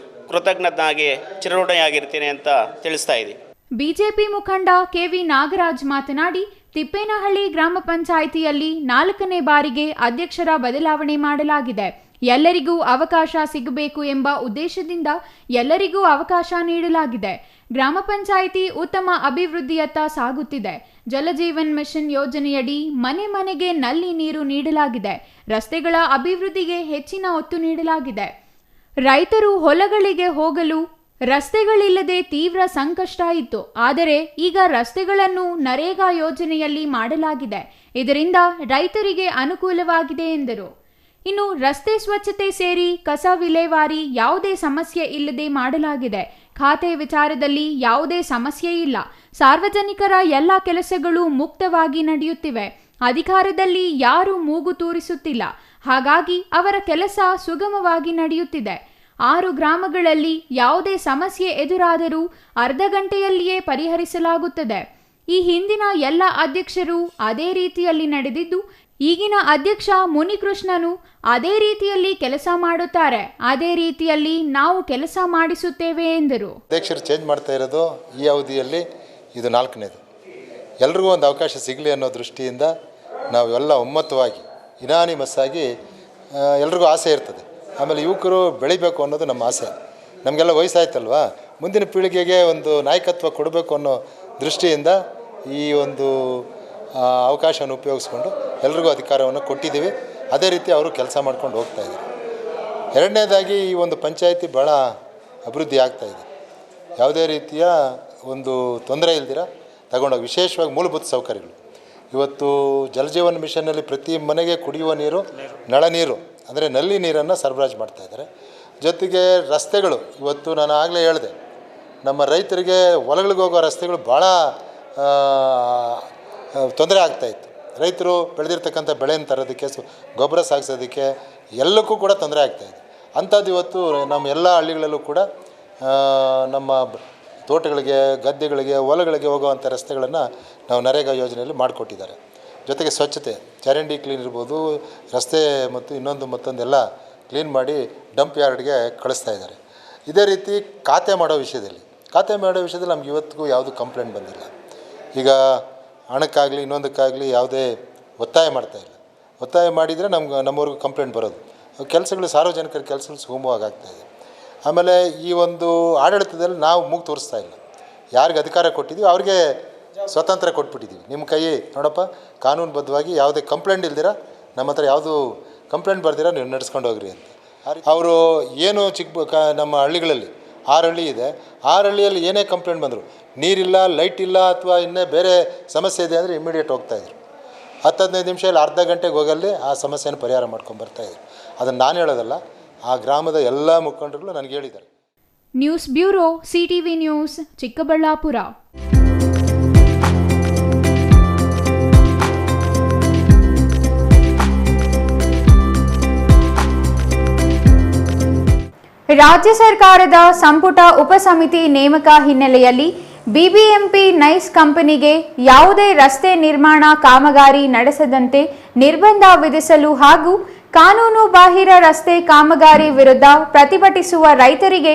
ಕೃತಜ್ಞನಾಗಿ ಚಿರಋಣಿಯಾಗಿರ್ತೀನಿ ಅಂತ ತಿಳಿಸ್ತಾ ಇದ್ದೀನಿ. ಬಿಜೆಪಿ ಮುಖಂಡ ಕೆ ವಿ ನಾಗರಾಜ್ ಮಾತನಾಡಿ, ತಿಪ್ಪೇನಹಳ್ಳಿ ಗ್ರಾಮ ಪಂಚಾಯಿತಿಯಲ್ಲಿ 4ನೇ ಬಾರಿಗೆ ಅಧ್ಯಕ್ಷರ ಬದಲಾವಣೆ ಮಾಡಲಾಗಿದೆ. ಎಲ್ಲರಿಗೂ ಅವಕಾಶ ಸಿಗಬೇಕು ಎಂಬ ಉದ್ದೇಶದಿಂದ ಎಲ್ಲರಿಗೂ ಅವಕಾಶ ನೀಡಲಾಗಿದೆ. ಗ್ರಾಮ ಪಂಚಾಯಿತಿ ಉತ್ತಮ ಅಭಿವೃದ್ಧಿಯತ್ತ ಸಾಗುತ್ತಿದೆ. ಜಲಜೀವನ್ ಮಿಷನ್ ಯೋಜನೆಯಡಿ ಮನೆಗೆ ನಲ್ಲಿ ನೀರು ನೀಡಲಾಗಿದೆ. ರಸ್ತೆಗಳ ಅಭಿವೃದ್ಧಿಗೆ ಹೆಚ್ಚಿನ ಒತ್ತು ನೀಡಲಾಗಿದೆ. ರೈತರು ಹೊಲಗಳಿಗೆ ಹೋಗಲು ರಸ್ತೆಗಳಿಲ್ಲದೆ ತೀವ್ರ ಸಂಕಷ್ಟ ಇತ್ತು. ಆದರೆ ಈಗ ರಸ್ತೆಗಳನ್ನು ನರೇಗಾ ಯೋಜನೆಯಲ್ಲಿ ಮಾಡಲಾಗಿದೆ. ಇದರಿಂದ ರೈತರಿಗೆ ಅನುಕೂಲವಾಗಿದೆ ಎಂದರು. ಇನ್ನು ರಸ್ತೆ ಸ್ವಚ್ಛತೆ ಸೇರಿ ಕಸ ವಿಲೇವಾರಿ ಯಾವುದೇ ಸಮಸ್ಯೆ ಇಲ್ಲದೆ ಮಾಡಲಾಗಿದೆ. ಖಾತೆ ವಿಚಾರದಲ್ಲಿ ಯಾವುದೇ ಸಮಸ್ಯೆ ಇಲ್ಲ. ಸಾರ್ವಜನಿಕರ ಎಲ್ಲ ಕೆಲಸಗಳು ಮುಕ್ತವಾಗಿ ನಡೆಯುತ್ತಿವೆ. ಅಧಿಕಾರದಲ್ಲಿ ಯಾರೂ ಮೂಗು ತೂರಿಸುತ್ತಿಲ್ಲ. ಹಾಗಾಗಿ ಅವರ ಕೆಲಸ ಸುಗಮವಾಗಿ ನಡೆಯುತ್ತಿದೆ. 6 ಗ್ರಾಮಗಳಲ್ಲಿ ಯಾವುದೇ ಸಮಸ್ಯೆ ಎದುರಾದರೂ ಅರ್ಧ ಗಂಟೆಯಲ್ಲಿಯೇ ಪರಿಹರಿಸಲಾಗುತ್ತದೆ. ಈ ಹಿಂದಿನ ಎಲ್ಲ ಅಧ್ಯಕ್ಷರು ಅದೇ ರೀತಿಯಲ್ಲಿ ನಡೆದಿದ್ದು, ಈಗಿನ ಅಧ್ಯಕ್ಷ ಮುನಿಕೃಷ್ಣನು ಅದೇ ರೀತಿಯಲ್ಲಿ ಕೆಲಸ ಮಾಡುತ್ತಾರೆ. ಅದೇ ರೀತಿಯಲ್ಲಿ ನಾವು ಕೆಲಸ ಮಾಡಿಸುತ್ತೇವೆ ಎಂದರು. ಅಧ್ಯಕ್ಷರು ಚೇಂಜ್ ಮಾಡ್ತಾ ಇರೋದು ಈ ಅವಧಿಯಲ್ಲಿ ಇದು 4ನೇದು. ಎಲ್ರಿಗೂ ಒಂದು ಅವಕಾಶ ಸಿಗಲಿ ಅನ್ನೋ ದೃಷ್ಟಿಯಿಂದ ನಾವೆಲ್ಲ ಒಮ್ಮತವಾಗಿ ಇನಾನಿಮಸ್ ಆಗಿ ಎಲ್ರಿಗೂ ಆಸೆ ಇರ್ತದೆ. ಆಮೇಲೆ ಯುವಕರು ಬೆಳಿಬೇಕು ಅನ್ನೋದು ನಮ್ಮ ಆಸೆ. ನಮಗೆಲ್ಲ ವಯಸ್ಸಾಯ್ತಲ್ವ, ಮುಂದಿನ ಪೀಳಿಗೆಗೆ ಒಂದು ನಾಯಕತ್ವ ಕೊಡಬೇಕು ಅನ್ನೋ ದೃಷ್ಟಿಯಿಂದ ಈ ಒಂದು ಅವಕಾಶವನ್ನು ಉಪಯೋಗಿಸ್ಕೊಂಡು ಎಲ್ರಿಗೂ ಅಧಿಕಾರವನ್ನು ಕೊಟ್ಟಿದ್ದೀವಿ. ಅದೇ ರೀತಿ ಅವರು ಕೆಲಸ ಮಾಡ್ಕೊಂಡು ಹೋಗ್ತಾಯಿದ್ದಾರೆ. ಎರಡನೇದಾಗಿ ಈ ಒಂದು ಪಂಚಾಯಿತಿ ಭಾಳ ಅಭಿವೃದ್ಧಿ ಆಗ್ತಾಯಿದೆ. ಯಾವುದೇ ರೀತಿಯ ಒಂದು ತೊಂದರೆ ಇಲ್ದಿರ ತಗೊಂಡೋಗಿ, ವಿಶೇಷವಾಗಿ ಮೂಲಭೂತ ಸೌಕರ್ಯಗಳು. ಇವತ್ತು ಜಲಜೀವನ್ ಮಿಷನ್ನಲ್ಲಿ ಪ್ರತಿ ಮನೆಗೆ ಕುಡಿಯುವ ನೀರು, ನಳ ನೀರು ಅಂದರೆ ನಲ್ಲಿ ನೀರನ್ನು ಸರಬರಾಜು ಮಾಡ್ತಾಯಿದ್ದಾರೆ. ಜೊತೆಗೆ ರಸ್ತೆಗಳು, ಇವತ್ತು ನಾನು ಆಗಲೇ ಹೇಳಿದೆ, ನಮ್ಮ ರೈತರಿಗೆ ಹೊಲಗಳಿಗೆ ಹೋಗೋ ರಸ್ತೆಗಳು ಭಾಳ ತೊಂದರೆ ಆಗ್ತಾಯಿತ್ತು. ರೈತರು ಬೆಳೆದಿರ್ತಕ್ಕಂಥ ಬೆಳೆಯನ್ನು ತರೋದಕ್ಕೆ, ಗೊಬ್ಬರ ಸಾಗಿಸೋದಕ್ಕೆ ಎಲ್ಲಕ್ಕೂ ಕೂಡ ತೊಂದರೆ ಆಗ್ತಾಯಿದೆ. ಅಂಥದ್ದು ಇವತ್ತು ನಮ್ಮ ಎಲ್ಲ ಹಳ್ಳಿಗಳಲ್ಲೂ ಕೂಡ ನಮ್ಮ ತೋಟಗಳಿಗೆ, ಗದ್ದೆಗಳಿಗೆ, ಹೊಲಗಳಿಗೆ ಹೋಗುವಂಥ ರಸ್ತೆಗಳನ್ನು ನಾವು ನರೇಗಾ ಯೋಜನೆಯಲ್ಲಿ ಮಾಡಿಕೊಟ್ಟಿದ್ದಾರೆ. ಜೊತೆಗೆ ಸ್ವಚ್ಛತೆ, ಚರಂಡಿ ಕ್ಲೀನ್ ಇರ್ಬೋದು, ರಸ್ತೆ ಮತ್ತು ಮತ್ತೊಂದೆಲ್ಲ ಕ್ಲೀನ್ ಮಾಡಿ ಡಂಪ್ ಯಾರ್ಡ್ಗೆ ಕಳಿಸ್ತಾ ಇದ್ದಾರೆ. ಇದೇ ರೀತಿ ಖಾತೆ ಮಾಡೋ ವಿಷಯದಲ್ಲಿ ನಮ್ಗೆ ಇವತ್ತಿಗೂ ಯಾವುದೂ ಕಂಪ್ಲೇಂಟ್ ಬಂದಿಲ್ಲ. ಈಗ ಹಣಕ್ಕಾಗಲಿ ಇನ್ನೊಂದಕ್ಕಾಗಲಿ ಯಾವುದೇ ಒತ್ತಾಯ ಮಾಡ್ತಾಯಿಲ್ಲ. ಒತ್ತಾಯ ಮಾಡಿದರೆ ನಮ್ಮವ್ರಿಗೂ ಕಂಪ್ಲೇಂಟ್ ಬರೋದು. ಕೆಲಸಗಳು, ಸಾರ್ವಜನಿಕರ ಕೆಲಸಗಳು ಸುಗಮವಾಗಿ ಆಗ್ತಾಯಿದೆ. ಆಮೇಲೆ ಈ ಒಂದು ಆಡಳಿತದಲ್ಲಿ ನಾವು ಮೂಗು ತೋರಿಸ್ತಾ ಇಲ್ಲ. ಯಾರಿಗೆ ಅಧಿಕಾರ ಕೊಟ್ಟಿದ್ದೀವಿ ಅವ್ರಿಗೆ ಸ್ವತಂತ್ರ ಕೊಟ್ಬಿಟ್ಟಿದ್ದೀವಿ. ನಿಮ್ಮ ಕೈ ನೋಡಪ್ಪ, ಕಾನೂನುಬದ್ಧವಾಗಿ ಯಾವುದೇ ಕಂಪ್ಲೇಂಟ್ ಇಲ್ದಿರ, ನಮ್ಮ ಹತ್ರ ಯಾವುದು ಕಂಪ್ಲೇಂಟ್ ಬರ್ದಿರ ನೀವು ನಡೆಸ್ಕೊಂಡು ಹೋಗ್ರಿ ಅಂತ. ಅವರು ಏನು ನಮ್ಮ ಹಳ್ಳಿಗಳಲ್ಲಿ 6 ಹಳ್ಳಿ ಇದೆ, 6 ಹಳ್ಳಿಯಲ್ಲಿ ಏನೇ ಕಂಪ್ಲೇಂಟ್ ಬಂದರು, ನೀರಿಲ್ಲ, ಲೈಟ್ ಇಲ್ಲ ಅಥವಾ ಇನ್ನೇ ಬೇರೆ ಸಮಸ್ಯೆ ಇದೆ ಅಂದರೆ ಇಮಿಡಿಯೇಟ್ ಹೋಗ್ತಾಯಿದ್ರು. 10-15 ನಿಮಿಷದಲ್ಲಿ ಅರ್ಧ ಗಂಟೆಗೆ ಹೋಗಲ್ಲಿ ಆ ಸಮಸ್ಯೆನ ಪರಿಹಾರ ಮಾಡ್ಕೊಂಡು ಬರ್ತಾಯಿದ್ರು. ಅದನ್ನು ನಾನು ಹೇಳೋದಲ್ಲ, ಆ ಗ್ರಾಮದ ಎಲ್ಲ ಮುಖಂಡರುಗಳು ನನಗೆ ಹೇಳಿದ್ದಾರೆ. News bureau, CTV news, Chikkaballapur. ರಾಜ್ಯ ಸರ್ಕಾರದ ಸಂಪುಟ ಉಪಸಮಿತಿ ನೇಮಕ ಹಿನ್ನೆಲೆಯಲ್ಲಿ ಬಿಬಿಎಂಪಿ ನೈಸ್ ಕಂಪನಿಗೆ ಯಾವುದೇ ರಸ್ತೆ ನಿರ್ಮಾಣ ಕಾಮಗಾರಿ ನಡೆಸದಂತೆ ನಿರ್ಬಂಧ ವಿಧಿಸಲು ಹಾಗೂ ಕಾನೂನು ಬಾಹಿರ ರಸ್ತೆ ಕಾಮಗಾರಿ ವಿರುದ್ಧ ಪ್ರತಿಭಟಿಸುವ ರೈತರಿಗೆ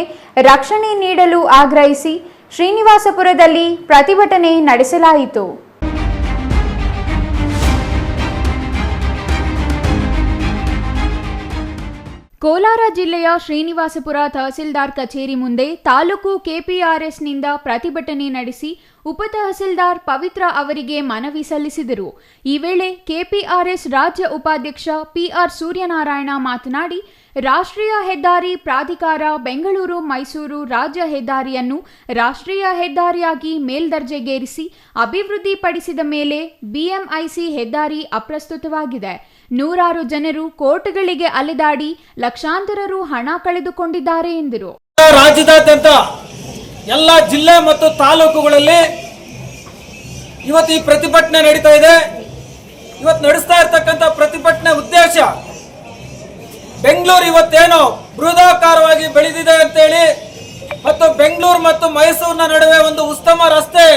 ರಕ್ಷಣೆ ನೀಡಲು ಆಗ್ರಹಿಸಿ ಶ್ರೀನಿವಾಸಪುರದಲ್ಲಿ ಪ್ರತಿಭಟನೆ ನಡೆಸಲಾಯಿತು. ಕೋಲಾರ ಜಿಲ್ಲೆಯ ಶ್ರೀನಿವಾಸಪುರ ತಹಸೀಲ್ದಾರ್ ಕಚೇರಿ ಮುಂದೆ ತಾಲೂಕು ಕೆಪಿಆರ್ಎಸ್ನಿಂದ ಪ್ರತಿಭಟನೆ ನಡೆಸಿ ಉಪ ತಹಸೀಲ್ದಾರ್ ಪವಿತ್ರ ಅವರಿಗೆ ಮನವಿ ಸಲ್ಲಿಸಿದರು. ಈ ವೇಳೆ ಕೆಪಿಆರ್ಎಸ್ ರಾಜ್ಯ ಉಪಾಧ್ಯಕ್ಷ ಪಿಆರ್ ಸೂರ್ಯನಾರಾಯಣ ಮಾತನಾಡಿ, ರಾಷ್ಟ್ರೀಯ ಹೆದ್ದಾರಿ ಪ್ರಾಧಿಕಾರ ಬೆಂಗಳೂರು ಮೈಸೂರು ರಾಜ್ಯ ಹೆದ್ದಾರಿಯನ್ನು ರಾಷ್ಟ್ರೀಯ ಹೆದ್ದಾರಿಯಾಗಿ ಮೇಲ್ದರ್ಜೆಗೇರಿಸಿ ಅಭಿವೃದ್ಧಿಪಡಿಸಿದ ಮೇಲೆ ಬಿಎಂಐಸಿ ಹೆದ್ದಾರಿ ಅಪ್ರಸ್ತುತವಾಗಿದೆ. 100 ಜನರು ಕೋರ್ಟ್ಗಳಿಗೆ ಅಲೆದಾಡಿ ಲಕ್ಷಾಂತರ ರು ಹಣ ಕಳೆದುಕೊಂಡಿದ್ದಾರೆ ಎಂದರು. ರಾಜ್ಯದಾದ್ಯಂತ ಎಲ್ಲ ಜಿಲ್ಲೆ ಮತ್ತು ತಾಲೂಕುಗಳಲ್ಲಿ ಇವತ್ತು ಈ ಪ್ರತಿಭಟನೆ ನಡೀತಾ ಇದೆ. ಇವತ್ತು ನಡೆಸ್ತಾ ಇರತಕ್ಕಂಥ ಪ್ರತಿಭಟನೆ ಉದ್ದೇಶ, ಬೆಂಗಳೂರು ಇವತ್ತೇನೋ ಬೃಹದಾಕಾರವಾಗಿ ಬೆಳೆದಿದೆ ಅಂತೇಳಿ ಮತ್ತು ಬೆಂಗಳೂರು ಮತ್ತು ಮೈಸೂರಿನ ನಡುವೆ ಒಂದು ಉತ್ತಮ ರಸ್ತೆ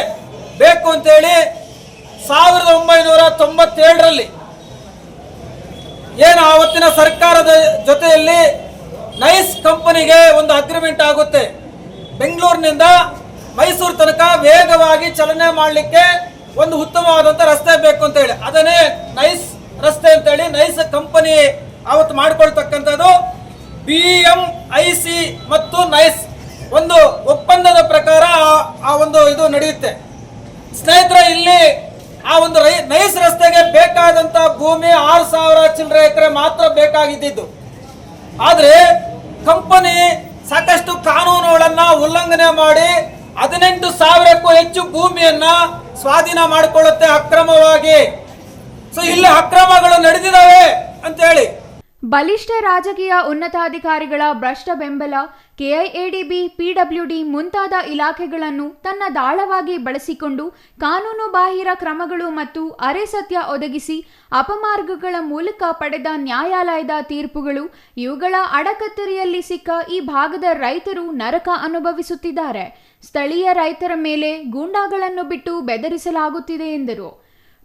ಬೇಕು ಅಂತೇಳಿ 1997ರಲ್ಲಿ ಏನು ಆವತ್ತಿನ ಸರ್ಕಾರದ ಜೊತೆಯಲ್ಲಿ ನೈಸ್ ಕಂಪನಿಗೆ ಒಂದು ಅಗ್ರಿಮೆಂಟ್ ಆಗುತ್ತೆ. ಬೆಂಗಳೂರಿನಿಂದ ಮೈಸೂರು ತನಕ ವೇಗವಾಗಿ ಚಲನೆ ಮಾಡಲಿಕ್ಕೆ ಒಂದು ಉತ್ತಮವಾದಂಥ ರಸ್ತೆ ಬೇಕು ಅಂತ ಹೇಳಿ ಅದನ್ನೇ ನೈಸ್ ರಸ್ತೆ ಅಂತೇಳಿ ನೈಸ್ ಕಂಪನಿ ಅವತ್ತು ಮಾಡಿಕೊಳ್ತಕ್ಕಂಥದ್ದು. ಬಿಎಂಐಸಿ ಮತ್ತು ನೈಸ್ ಒಂದು ಒಪ್ಪಂದದ ಪ್ರಕಾರ ಆ ಒಂದು ಇದು ನಡೆಯುತ್ತೆ. ಸ್ನೇಹಿತರೆ, ಇಲ್ಲಿ ಆ ಒಂದು ನೈಸ್ ರಸ್ತೆಗೆ ಬೇಕಾದಂತ ಭೂಮಿ 6,000 ಚಿಲ್ಲರೆ ಎಕರೆ ಮಾತ್ರ ಬೇಕಾಗಿದ್ದು. ಆದ್ರೆ ಕಂಪನಿ ಸಾಕಷ್ಟು ಕಾನೂನುಗಳನ್ನ ಉಲ್ಲಂಘನೆ ಮಾಡಿ 18,000ಕ್ಕೂ ಹೆಚ್ಚು ಭೂಮಿಯನ್ನ ಸ್ವಾಧೀನ ಮಾಡಿಕೊಳ್ಳುತ್ತೆ ಅಕ್ರಮವಾಗಿ. ಸೊ ಇಲ್ಲಿ ಅಕ್ರಮಗಳು ನಡೆದಿದ್ದಾವೆ ಅಂತ ಹೇಳಿ ಬಲಿಷ್ಠ ರಾಜಕೀಯ ಉನ್ನತಾಧಿಕಾರಿಗಳ ಭ್ರಷ್ಟ ಬೆಂಬಲ, ಕೆಐಎಡಿಬಿ, ಪಿಡಬ್ಲ್ಯೂಡಿ ಮುಂತಾದ ಇಲಾಖೆಗಳನ್ನು ತನ್ನ ದಾಳವಾಗಿ ಬಳಸಿಕೊಂಡು ಕಾನೂನು ಬಾಹಿರ ಕ್ರಮಗಳು ಮತ್ತು ಅರೆಸತ್ಯ ಒದಗಿಸಿ ಅಪಮಾರ್ಗಗಳ ಮೂಲಕ ಪಡೆದ ನ್ಯಾಯಾಲಯದ ತೀರ್ಪುಗಳು, ಇವುಗಳ ಅಡಕತ್ತರಿಯಲ್ಲಿ ಸಿಕ್ಕ ಈ ಭಾಗದ ರೈತರು ನರಕ ಅನುಭವಿಸುತ್ತಿದ್ದಾರೆ. ಸ್ಥಳೀಯ ರೈತರ ಮೇಲೆ ಗೂಂಡಾಗಳನ್ನು ಬಿಟ್ಟು ಬೆದರಿಸಲಾಗುತ್ತಿದೆ ಎಂದರು.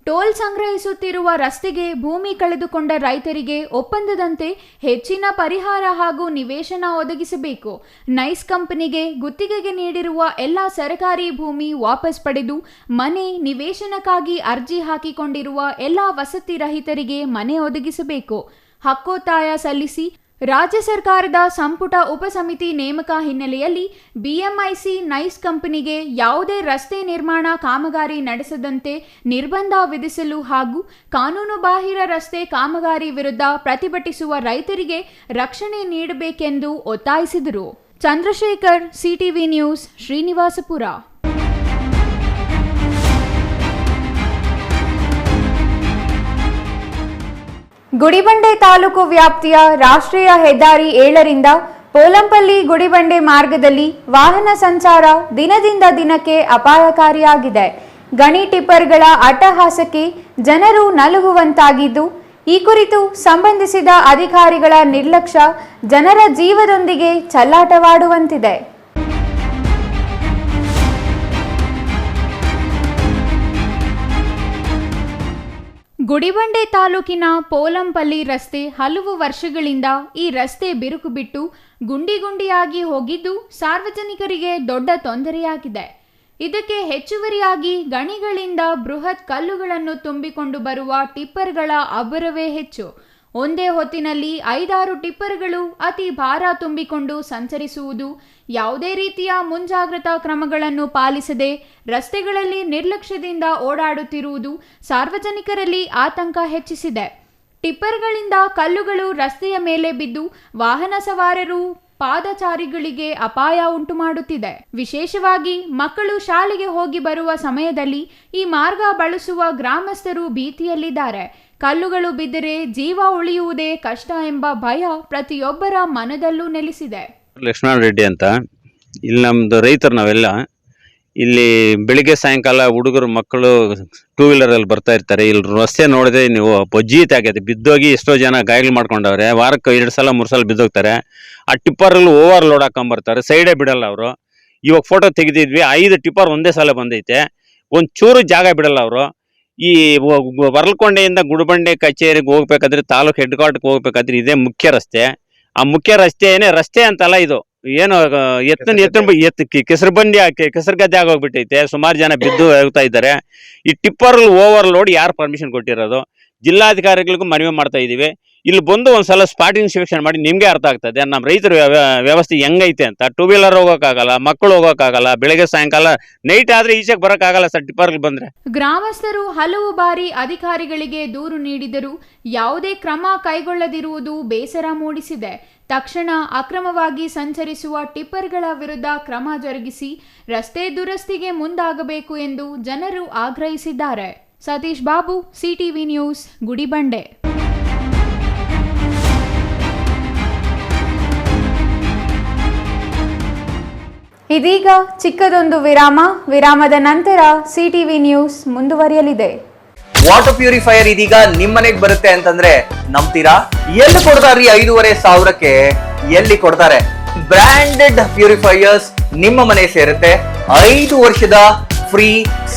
ಟೋಲ್ ಸಂಗ್ರಹಿಸುತ್ತಿರುವ ರಸ್ತೆಗೆ ಭೂಮಿ ಕಳೆದುಕೊಂಡ ರೈತರಿಗೆ ಒಪ್ಪಂದದಂತೆ ಹೆಚ್ಚಿನ ಪರಿಹಾರ ಹಾಗೂ ನಿವೇಶನ ಒದಗಿಸಬೇಕು. ನೈಸ್ ಕಂಪನಿಗೆ ಗುತ್ತಿಗೆಗೆ ನೀಡಿರುವ ಎಲ್ಲ ಸರ್ಕಾರಿ ಭೂಮಿ ವಾಪಸ್ ಪಡೆದು ಮನೆ, ನಿವೇಶನಕ್ಕಾಗಿ ಅರ್ಜಿ ಹಾಕಿಕೊಂಡಿರುವ ಎಲ್ಲ ವಸತಿ ರಹಿತರಿಗೆ ಮನೆ ಒದಗಿಸಬೇಕು. ಹಕ್ಕೊತ್ತಾಯ ಸಲ್ಲಿಸಿ ರಾಜ್ಯ ಸರ್ಕಾರದ ಸಂಪುಟ ಉಪಸಮಿತಿ ನೇಮಕ ಹಿನ್ನೆಲೆಯಲ್ಲಿ ಬಿಎಂಐಸಿ ನೈಸ್ ಕಂಪನಿಗೆ ಯಾವುದೇ ರಸ್ತೆ ನಿರ್ಮಾಣ ಕಾಮಗಾರಿ ನಡೆಸದಂತೆ ನಿರ್ಬಂಧ ವಿಧಿಸಲು ಹಾಗೂ ಕಾನೂನು ಬಾಹಿರ ರಸ್ತೆ ಕಾಮಗಾರಿ ವಿರುದ್ಧ ಪ್ರತಿಭಟಿಸುವ ರೈತರಿಗೆ ರಕ್ಷಣೆ ನೀಡಬೇಕೆಂದು ಒತ್ತಾಯಿಸಿದರು. Chandrashekar, CTV news, Srinivasapura. ಗುಡಿಬಂಡೆ ತಾಲೂಕು ವ್ಯಾಪ್ತಿಯ ರಾಷ್ಟ್ರೀಯ ಹೆದ್ದಾರಿ 7ರಿಂದ ಪೋಲಂಪಲ್ಲಿ ಗುಡಿಬಂಡೆ ಮಾರ್ಗದಲ್ಲಿ ವಾಹನ ಸಂಚಾರ ದಿನದಿಂದ ದಿನಕ್ಕೆ ಅಪಾಯಕಾರಿಯಾಗಿದೆ. ಗಣಿ ಟಿಪ್ಪರ್ಗಳ ಅಟ್ಟಹಾಸಕ್ಕೆ ಜನರು ನಲುಗುವಂತಾಗಿದ್ದು, ಈ ಕುರಿತು ಸಂಬಂಧಿಸಿದ ಅಧಿಕಾರಿಗಳ ನಿರ್ಲಕ್ಷ್ಯ ಜನರ ಜೀವದೊಂದಿಗೆ ಚೆಲ್ಲಾಟವಾಡುವಂತಿದೆ. ಗುಡಿಬಂಡೆ ತಾಲೂಕಿನ ಪೋಲಂಪಲ್ಲಿ ರಸ್ತೆ ಹಲವು ವರ್ಷಗಳಿಂದ ಈ ರಸ್ತೆ ಬಿರುಕು ಬಿಟ್ಟು ಗುಂಡಿಯಾಗಿ ಹೋಗಿದ್ದು ಸಾರ್ವಜನಿಕರಿಗೆ ದೊಡ್ಡ ತೊಂದರೆಯಾಗಿದೆ. ಇದಕ್ಕೆ ಹೆಚ್ಚುವರಿಯಾಗಿ ಗಣಿಗಳಿಂದ ಬೃಹತ್ ಕಲ್ಲುಗಳನ್ನು ತುಂಬಿಕೊಂಡು ಬರುವ ಟಿಪ್ಪರ್ಗಳ ಅಬ್ಬರವೇ ಹೆಚ್ಚು. ಒಂದೇ ಹೊತ್ತಿನಲ್ಲಿ 5-6 ಟಿಪ್ಪರ್ಗಳು ಅತಿ ಭಾರ ತುಂಬಿಕೊಂಡು ಸಂಚರಿಸುವುದು, ಯಾವುದೇ ರೀತಿಯ ಮುಂಜಾಗ್ರತಾ ಕ್ರಮಗಳನ್ನು ಪಾಲಿಸದೆ ರಸ್ತೆಗಳಲ್ಲಿ ನಿರ್ಲಕ್ಷ್ಯದಿಂದ ಓಡಾಡುತ್ತಿರುವುದು ಸಾರ್ವಜನಿಕರಲ್ಲಿ ಆತಂಕ ಹೆಚ್ಚಿಸಿದೆ. ಟಿಪ್ಪರ್ಗಳಿಂದ ಕಲ್ಲುಗಳು ರಸ್ತೆಯ ಮೇಲೆ ಬಿದ್ದು ವಾಹನ ಸವಾರರು ಪಾದಚಾರಿಗಳಿಗೆ ಅಪಾಯ ಉಂಟು ಮಾಡುತ್ತಿದೆ. ವಿಶೇಷವಾಗಿ ಮಕ್ಕಳು ಶಾಲೆಗೆ ಹೋಗಿ ಬರುವ ಸಮಯದಲ್ಲಿ ಈ ಮಾರ್ಗ ಬಳಸುವ ಗ್ರಾಮಸ್ಥರು ಭೀತಿಯಲ್ಲಿದ್ದಾರೆ. ಕಲ್ಲುಗಳು ಬಿದ್ದರೆ ಜೀವ ಉಳಿಯುವುದೇ ಕಷ್ಟ ಎಂಬ ಭಯ ಪ್ರತಿಯೊಬ್ಬರ ಮನದಲ್ಲೂ ನೆಲೆಸಿದೆ. ಲಕ್ಷ್ಮಣ ರೆಡ್ಡಿ ಅಂತ, ಇಲ್ಲಿ ನಮ್ಮದು ರೈತರು ನಾವೆಲ್ಲ. ಇಲ್ಲಿ ಬೆಳಿಗ್ಗೆ ಸಾಯಂಕಾಲ ಹುಡುಗರು ಮಕ್ಕಳು 2 ವೀಲರಲ್ಲಿ ಬರ್ತಾ ಇರ್ತಾರೆ. ಇಲ್ಲಿ ರಸ್ತೆ ನೋಡಿದ್ರೆ ನೀವು ಬೊಜ್ಜೀತ ಆಗೈತೆ, ಬಿದ್ದೋಗಿ ಎಷ್ಟೋ ಜನ ಗಾಯಗಳು ಮಾಡ್ಕೊಂಡವ್ರೆ. ವಾರಕ್ಕೆ 2 ಸಲ 3 ಸಲ ಬಿದ್ದೋಗ್ತಾರೆ. ಆ ಟಿಪ್ಪರಲ್ಲಿ ಓವರ್ ಲೋಡ್ ಹಾಕೊಂಬರ್ತಾರೆ, ಸೈಡೇ ಬಿಡಲ್ಲ ಅವರು. ಇವಾಗ ಫೋಟೋ ತೆಗೆದಿದ್ವಿ, 5 ಟಿಪ್ಪರ್ ಒಂದೇ ಸಲ ಬಂದೈತೆ, ಒಂದು ಚೂರು ಜಾಗ ಬಿಡಲ್ಲ ಅವರು. ಈ ಹೊರಲ್ಕೊಂಡೆಯಿಂದ ಗುಡಿಬಂಡೆ ಕಚೇರಿಗೆ ಹೋಗ್ಬೇಕಾದ್ರೆ, ತಾಲೂಕು ಹೆಡ್ ಕ್ವಾರ್ಟರ್ಗೆ ಹೋಗ್ಬೇಕಾದ್ರೆ ಇದೇ ಮುಖ್ಯ ರಸ್ತೆ. ಆ ಮುಖ್ಯ ರಸ್ತೆ ರಸ್ತೆ ಅಂತಲ್ಲ, ಇದು ಏನು ಕೆಸರು ಬಂಡಿ ಕೆಸರು ಗದ್ದೆ ಆಗೋಗ್ಬಿಟ್ಟೈತೆ. ಸುಮಾರು ಜನ ಬಿದ್ದು ಹೋಗ್ತಾ ಇದ್ದಾರೆ. ಈ ಟಿಪ್ಪರ್ ಓವರ್ ಲೋಡ್ ಯಾರು ಪರ್ಮಿಷನ್ ಕೊಟ್ಟಿರೋದು? ಜಿಲ್ಲಾಧಿಕಾರಿಗಳಿಗೂ ಮನವಿ ಮಾಡ್ತಾ ಇದೀವಿ. ಇಲ್ಲಿ ಬಂದು ಒಂದ್ಸಲ ಸ್ಪಾಟ್ ಇನ್ಸ್ಪೆಕ್ಷನ್ ಮಾಡಿ ನಿಮ್ಗೆ ಅರ್ಥ ಆಗ್ತದೆ ನಮ್ಮ ರೈತರ ವ್ಯವಸ್ಥೆ ಹೆಂಗೈತೆ ಅಂತ. 2 ವೀಲರ್ ಹೋಗೋಕ್ಕಾಗಲ್ಲ, ಮಕ್ಕಳು ಹೋಗೋಕ್ಕಾಗಲ್ಲ, ಬೆಳಗ್ಗೆ ಸಾಯಂಕಾಲ ನೈಟ್ ಆದ್ರೆ ಈಚೆಗೆ ಬರೋಕ್ಕಾಗಲ್ಲ ಸರ್ ಟಿಪ್ಪರ್ ಬಂದ್ರೆ. ಗ್ರಾಮಸ್ಥರು ಹಲವು ಬಾರಿ ಅಧಿಕಾರಿಗಳಿಗೆ ದೂರು ನೀಡಿದರೂ ಯಾವುದೇ ಕ್ರಮ ಕೈಗೊಳ್ಳದಿರುವುದು ಬೇಸರ ಮೂಡಿಸಿದೆ. ತಕ್ಷಣ ಅಕ್ರಮವಾಗಿ ಸಂಚರಿಸುವ ಟಿಪ್ಪರ್ಗಳ ವಿರುದ್ಧ ಕ್ರಮ ಜರುಗಿಸಿ ರಸ್ತೆ ದುರಸ್ತಿಗೆ ಮುಂದಾಗಬೇಕು ಎಂದು ಜನರು ಆಗ್ರಹಿಸಿದ್ದಾರೆ. Satish Babu, CTV news, Gudibande. ಇದೀಗ ಚಿಕ್ಕದೊಂದು ವಿರಾಮದ ನಂತರ ಸಿಟಿವಿ ನ್ಯೂಸ್ ಮುಂದುವರಿಯಲಿದೆ. ವಾಟರ್ ಪ್ಯೂರಿಫೈಯರ್ ಇದೀಗ ನಿಮ್ಮನೆಗೆ ಬರುತ್ತೆ ಅಂತಂದ್ರೆ ನಂಬ್ತೀರಾ? ಎಲ್ಲಿ ಕೊಡ್ತಾರ್ರಿ 5,500ಕ್ಕೆ? ಎಲ್ಲಿ ಕೊಡ್ತಾರೆ? ಬ್ರಾಂಡೆಡ್ ಪ್ಯೂರಿಫೈಯರ್ಸ್ ನಿಮ್ಮ ಮನೆ ಸೇರುತ್ತೆ. 5 ವರ್ಷದ ಫ್ರೀ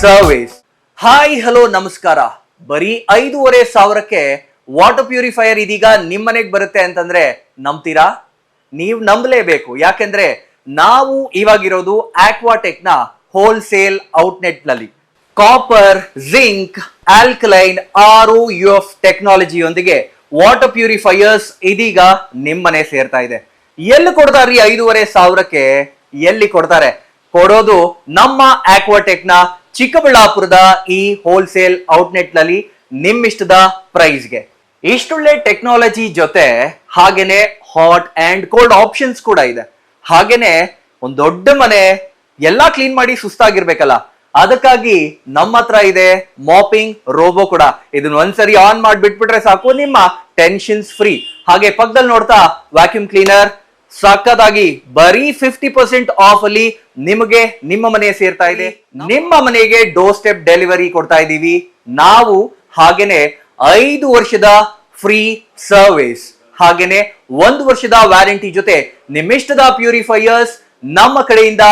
ಸರ್ವಿಸ್. ಹಾಯ್ ಹಲೋ ನಮಸ್ಕಾರ. ಬರೀ 5,500ಕ್ಕೆ ವಾಟರ್ ಪ್ಯೂರಿಫೈಯರ್ ಇದೀಗ ನಿಮ್ಮನೆಗೆ ಬರುತ್ತೆ ಅಂತಂದ್ರೆ ನಂಬ್ತೀರಾ? ನೀವು ನಂಬಲೇಬೇಕು. ಯಾಕೆಂದ್ರೆ ನಾವು ಇವಾಗಿರೋದು ಆಕ್ವಾಟೆಕ್ ನ ಹೋಲ್ಸೇಲ್ ಔಟ್ಲೆಟ್ ನಲ್ಲಿ. ಕಾಪರ್, ಜಿಂಕ್, ಆಲ್ಕಲೈನ್, ROUF ಟೆಕ್ನಾಲಜಿಯೊಂದಿಗೆ ವಾಟರ್ ಪ್ಯೂರಿಫೈಯರ್ಸ್ ಇದೀಗ ನಿಮ್ಮನೆ ಸೇರ್ತಾ ಇದೆ. ಎಲ್ಲಿ ಕೊಡ್ತಾರ್ರಿ 5,500ಕ್ಕೆ? ಎಲ್ಲಿ ಕೊಡ್ತಾರೆ? ಕೊಡೋದು ನಮ್ಮ ಆಕ್ವಾಟೆಕ್ ನ ಚಿಕ್ಕಬಳ್ಳಾಪುರದ ಈ ಹೋಲ್ಸೇಲ್ ಔಟ್ಲೆಟ್ ನಲ್ಲಿ ನಿಮ್ಮಿಷ್ಟದ ಪ್ರೈಸ್ಗೆ. ಇಷ್ಟೊಳ್ಳೆ ಟೆಕ್ನಾಲಜಿ ಜೊತೆ ಹಾಗೇನೆ ಹಾಟ್ ಅಂಡ್ ಕೋಲ್ಡ್ ಆಪ್ಷನ್ಸ್ ಕೂಡ ಇದೆ. ಹಾಗೇನೆ ಒಂದ್ ದೊಡ್ಡ ಮನೆ ಎಲ್ಲಾ ಕ್ಲೀನ್ ಮಾಡಿ ಸುಸ್ತಾಗಿರ್ಬೇಕಲ್ಲ, ಅದಕ್ಕಾಗಿ ನಮ್ಮ ಹತ್ರ ಇದೆ ಮಾಪಿಂಗ್ ರೋಬೋ ಕೂಡ. ಇದನ್ನ ಒಂದ್ಸರಿ ಆನ್ ಮಾಡಿ ಬಿಟ್ಬಿಟ್ರೆ ಸಾಕು, ನಿಮ್ಮ ಟೆನ್ಷನ್ಸ್ ಫ್ರೀ. ಹಾಗೆ ಪಕ್ಕದಲ್ಲಿ ನೋಡ್ತಾ ವ್ಯಾಕ್ಯೂಮ್ ಕ್ಲೀನರ್ ಸಕ್ಕತ್ತಾಗಿ ಬರೀ 50% ಆಫ್ ಅಲ್ಲಿ ನಿಮಗೆ ನಿಮ್ಮ ಮನೆ ಸೇರ್ತಾ ಇದೆ. ನಿಮ್ಮ ಮನೆಗೆ ಡೋರ್ ಸ್ಟೆಪ್ ಡೆಲಿವರಿ ಕೊಡ್ತಾ ಇದೀವಿ ನಾವು. ಹಾಗೇನೆ 5 ವರ್ಷದ ಫ್ರೀ ಸರ್ವಿಸ್, ಹಾಗೇನೆ 1 ವರ್ಷದ ವ್ಯಾರಂಟಿ ಜೊತೆ ನಿಮ್ಮಿಷ್ಟದ ಪ್ಯೂರಿಫೈಯರ್ಸ್ ನಮ್ಮ ಕಡೆಯಿಂದ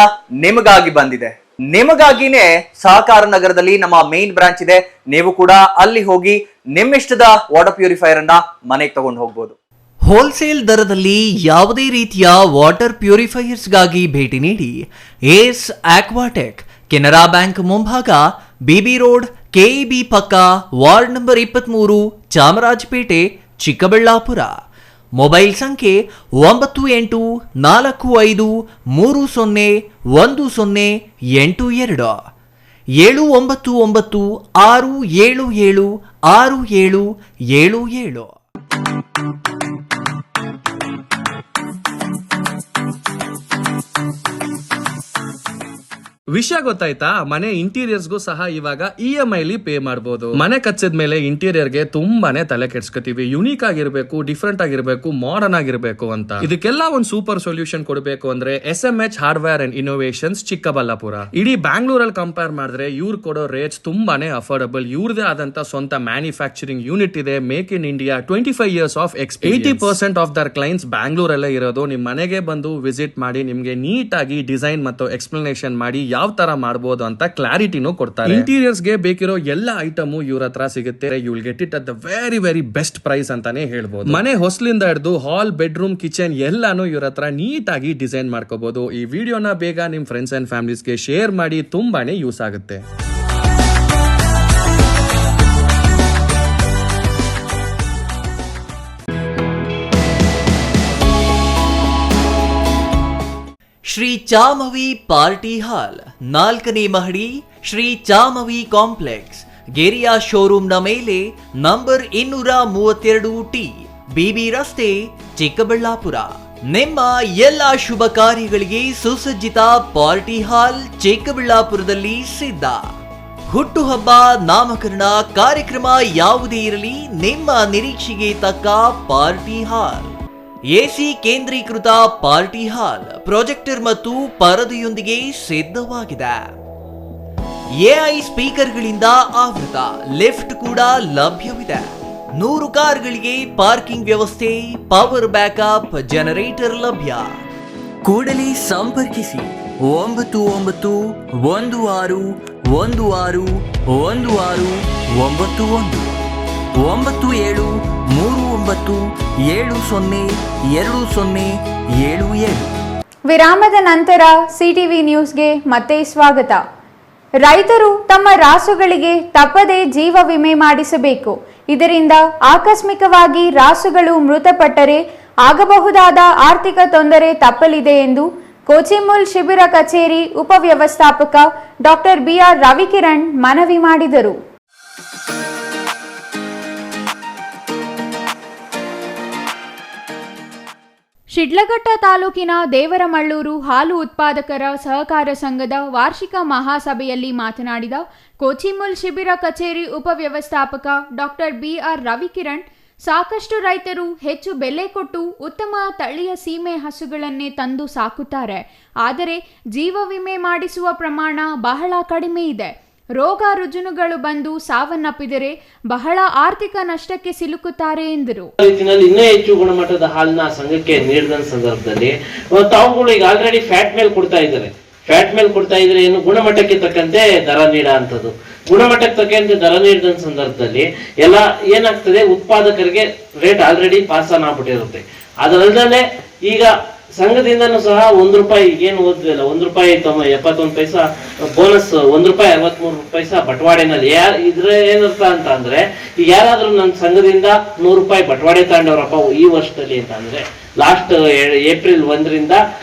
ನಿಮಗಾಗಿ ಬಂದಿದೆ. ನಿಮಗಾಗಿನೇ ಸಹಕಾರ ನಗರದಲ್ಲಿ ನಮ್ಮ ಮೇನ್ ಬ್ರಾಂಚ್ ಇದೆ. ನೀವು ಕೂಡ ಅಲ್ಲಿ ಹೋಗಿ ನಿಮ್ಮಿಷ್ಟದ ವಾಟರ್ ಪ್ಯೂರಿಫೈಯರ್ ಅನ್ನ ಮನೆಗೆ ತಗೊಂಡು ಹೋಗ್ಬೋದು. ಹೋಲ್ಸೇಲ್ ದರದಲ್ಲಿ ಯಾವುದೇ ರೀತಿಯ ವಾಟರ್ ಪ್ಯೂರಿಫೈಯರ್ಸ್ಗಾಗಿ ಭೇಟಿ ನೀಡಿ. ಏಸ್ ಆಕ್ವಾಟೆಕ್, ಕೆನರಾ ಬ್ಯಾಂಕ್ ಮುಂಭಾಗ, BB ರೋಡ್, KEB ಪಕ್ಕ, ward number 23, Chamarajpet, Chikkaballapur. Mobile ಸಂಖ್ಯೆ 9840301082, 7996776777. ವಿಷಯ ಗೊತ್ತಾಯ್ತಾ? ಮನೆ ಇಂಟೀರಿಯರ್ಸ್ಗೂ ಸಹ ಇವಾಗ EMI ಪೇ ಮಾಡಬಹುದು. ಮನೆ ಕಚ್ಚಿದ್ಮೇಲೆ ಇಂಟೀರಿಯರ್ಗೆ ತುಂಬಾನೇ ತಲೆ ಕೆಡ್ಸ್ಕೊತೀವಿ. ಯುನೀಕ್ ಆಗಿರ್ಬೇಕು, ಡಿಫ್ರೆಂಟ್ ಆಗಿರ್ಬೇಕು, ಮಾಡರ್ನ್ ಆಗಿರ್ಬೇಕು ಅಂತ. ಇದಕ್ಕೆಲ್ಲ ಒಂದು ಸೂಪರ್ ಸೊಲ್ಯೂಷನ್ ಕೊಡಬೇಕು ಅಂದ್ರೆ SMH hardware and innovations Chikkaballapur. ಇಡೀ ಬ್ಯಾಂಗ್ಳೂರಲ್ಲಿ ಕಂಪೇರ್ ಮಾಡಿದ್ರೆ ಇವ್ರು ಕೊಡೋ ರೇಟ್ಸ್ ತುಂಬಾನೇ ಅಫೋರ್ಡಬಲ್. ಇವ್ರದೇ ಆದಂತ ಸ್ವಂತ ಮ್ಯಾನುಫ್ಯಾಕ್ಚರಿಂಗ್ ಯೂನಿಟ್ ಇದೆ. Make in India, 25 years of experience. 80% of their clients ಬ್ಯಾಂಗ್ಳೂರಲ್ಲೇ ಇರೋದು. ನಿಮ್ ಮನೆಗೆ ಬಂದು ವಿಸಿಟ್ ಮಾಡಿ ನಿಮ್ಗೆ ನೀಟ್ ಆಗಿ ಡಿಸೈನ್ ಮತ್ತು ಎಕ್ಸ್ಪ್ಲನೇಷನ್ ಮಾಡಿ ಯಾವ ತರ ಮಾಡಬಹುದು ಅಂತ ಕ್ಲಾರಿಟಿನೂ ಕೊಡ್ತಾರೆ. ಇಂಟೀರಿಯರ್ಸ್ ಗೆ ಬೇಕಿರೋ ಎಲ್ಲ ಐಟಮ್ ಇವ್ರ ಹತ್ರ ಸಿಗುತ್ತೆ. You will get it at the very very best price ಅಂತಾನೆ ಹೇಳ್ಬೋದು. ಮನೆ ಹೊಸ್ಲಿಂದ ಹಿಡಿದು ಹಾಲ್, ಬೆಡ್ರೂಮ್, ಕಿಚನ್ ಎಲ್ಲಾನು ಇವ್ರ ಹತ್ರ ನೀಟಾಗಿ ಡಿಸೈನ್ ಮಾಡ್ಕೋಬಹುದು. ಈ ವಿಡಿಯೋನ ಬೇಗ ನಿಮ್ ಫ್ರೆಂಡ್ಸ್ ಅಂಡ್ ಫ್ಯಾಮಿಲೀಸ್ಗೆ ಶೇರ್ ಮಾಡಿ, ತುಂಬಾನೇ ಯೂಸ್ ಆಗುತ್ತೆ. ಶ್ರೀ ಚಾಮವಿ ಪಾರ್ಟಿ ಹಾಲ್, 4ನೇ ಮಹಡಿ, ಶ್ರೀ ಚಾಮವಿ ಕಾಂಪ್ಲೆಕ್ಸ್, ಗೆರಿಯಾ ಶೋರೂಮ್ನ ಮೇಲೆ, ನಂಬರ್ 232T, ಬಿಬಿ ರಸ್ತೆ, ಚಿಕ್ಕಬಳ್ಳಾಪುರ. ನಿಮ್ಮ ಎಲ್ಲ ಶುಭ ಕಾರ್ಯಗಳಿಗೆ ಸುಸಜ್ಜಿತ ಪಾರ್ಟಿ ಹಾಲ್ ಚಿಕ್ಕಬಳ್ಳಾಪುರದಲ್ಲಿ ಸಿದ್ಧ. ಹುಟ್ಟುಹಬ್ಬ, ನಾಮಕರಣ, ಕಾರ್ಯಕ್ರಮ ಯಾವುದೇ ಇರಲಿ, ನಿಮ್ಮ ನಿರೀಕ್ಷೆಗೆ ತಕ್ಕ ಪಾರ್ಟಿ ಹಾಲ್. ಎಸಿ ಕೇಂದ್ರೀಕೃತ ಪಾರ್ಟಿ ಹಾಲ್, ಪ್ರೊಜೆಕ್ಟರ್ ಮತ್ತು ಪರದೆಯೊಂದಿಗೆ ಸಿದ್ಧವಾಗಿದೆ. ಎಐ ಸ್ಪೀಕರ್ಗಳಿಂದ ಆವೃತ, ಲಿಫ್ಟ್ ಕೂಡ ಲಭ್ಯವಿದೆ. 100 ಕಾರ್ಗಳಿಗೆ ಪಾರ್ಕಿಂಗ್ ವ್ಯವಸ್ಥೆ, ಪವರ್ ಬ್ಯಾಕಪ್, ಜನರೇಟರ್ ಲಭ್ಯ. ಕೂಡಲೇ ಸಂಪರ್ಕಿಸಿ 9916161691 9739702077. ವಿರಾಮದ ನಂತರ ಸಿಟಿವಿ ನ್ಯೂಸ್ಗೆ ಮತ್ತೆ ಸ್ವಾಗತ. ರೈತರು ತಮ್ಮ ರಾಸುಗಳಿಗೆ ತಪ್ಪದೇ ಜೀವ ವಿಮೆ ಮಾಡಿಸಬೇಕು. ಇದರಿಂದ ಆಕಸ್ಮಿಕವಾಗಿ ರಾಸುಗಳು ಮೃತಪಟ್ಟರೆ ಆಗಬಹುದಾದ ಆರ್ಥಿಕ ತೊಂದರೆ ತಪ್ಪಲಿದೆ ಎಂದು ಕೋಚಿಮುಲ್ ಶಿಬಿರ ಕಚೇರಿ ಉಪವ್ಯವಸ್ಥಾಪಕ ಡಾಕ್ಟರ್ BR ರವಿಕಿರಣ್ ಮನವಿ ಮಾಡಿದರು. ಶಿಡ್ಲಘಟ್ಟ ತಾಲೂಕಿನ ದೇವರಮಳ್ಳೂರು ಹಾಲು ಉತ್ಪಾದಕರ ಸಹಕಾರ ಸಂಘದ ವಾರ್ಷಿಕ ಮಹಾಸಭೆಯಲ್ಲಿ ಮಾತನಾಡಿದ ಕೋಚಿಮುಲ್ ಶಿಬಿರ ಕಚೇರಿ ಉಪವ್ಯವಸ್ಥಾಪಕ ಡಾಕ್ಟರ್ BR ರವಿಕಿರಣ್, ಸಾಕಷ್ಟು ರೈತರು ಹೆಚ್ಚು ಬೆಲೆ ಕೊಟ್ಟು ಉತ್ತಮ ತಳಿಯ ಸೀಮೆ ಹಸುಗಳನ್ನೇ ತಂದು ಸಾಕುತ್ತಾರೆ. ಆದರೆ ಜೀವ ವಿಮೆ ಮಾಡಿಸುವ ಪ್ರಮಾಣ ಬಹಳ ಕಡಿಮೆ ಇದೆ. ರೋಗ ರುಜಿನಗಳು ಬಂದು ಸಾವನ್ನಪ್ಪಿದರೆ ಬಹಳ ಆರ್ಥಿಕ ನಷ್ಟಕ್ಕೆ ಸಿಲುಕುತ್ತಾರೆ ಎಂದರು. ರೀತಿಯಲ್ಲಿ ಇನ್ನೂ ಹೆಚ್ಚು ಗುಣಮಟ್ಟದ ಹಾಲನ್ನ ಸಂಘಕ್ಕೆ ನೀಡಿದ ಸಂದರ್ಭದಲ್ಲಿ ತಾವುಗಳು ಈಗ ಆಲ್ರೆಡಿ ಫ್ಯಾಟ್ ಮೇಲ್ ಕೊಡ್ತಾ ಇದ್ದಾರೆ. ಫ್ಯಾಟ್ ಮೇಲ್ ಕೊಡ್ತಾ ಇದ್ರೆ ಏನು ಗುಣಮಟ್ಟಕ್ಕೆ ತಕ್ಕಂತೆ ದರ ನೀಡೋ ಅಂತದ್ದು. ಗುಣಮಟ್ಟಕ್ಕೆ ತಕ್ಕಂತೆ ದರ ನೀಡಿದ ಸಂದರ್ಭದಲ್ಲಿ ಎಲ್ಲ ಏನಾಗ್ತದೆ, ಉತ್ಪಾದಕರಿಗೆ ರೇಟ್ ಆಲ್ರೆಡಿ ಪಾಸ್ ಆನ್ ಆಗ್ಬಿಟ್ಟಿರುತ್ತೆ. ಅದರಲ್ಲದೆ ಈಗ ಸಂಘದಿಂದನೂ ಸಹ ₹1 ಏನು ಓದ್ಲಿಲ್ಲ, ₹1.71 ಬೋನಸ್, ₹1.63 ಬಟವಾಡೆನಲ್ಲಿ. ಇದ್ರ ಏನರ್ಥ ಅಂತ ಅಂದ್ರೆ, ಈಗ ಯಾರಾದ್ರೂ ನನ್ನ ಸಂಘದಿಂದ ₹100 ಬಟವಾಡೆ ತಗೊಂಡವ್ರಪ್ಪ ಈ ವರ್ಷದಲ್ಲಿ ಅಂತ ಅಂದ್ರೆ, ಲಾಸ್ಟ್ ಏಪ್ರಿಲ್ 1ರಿಂದ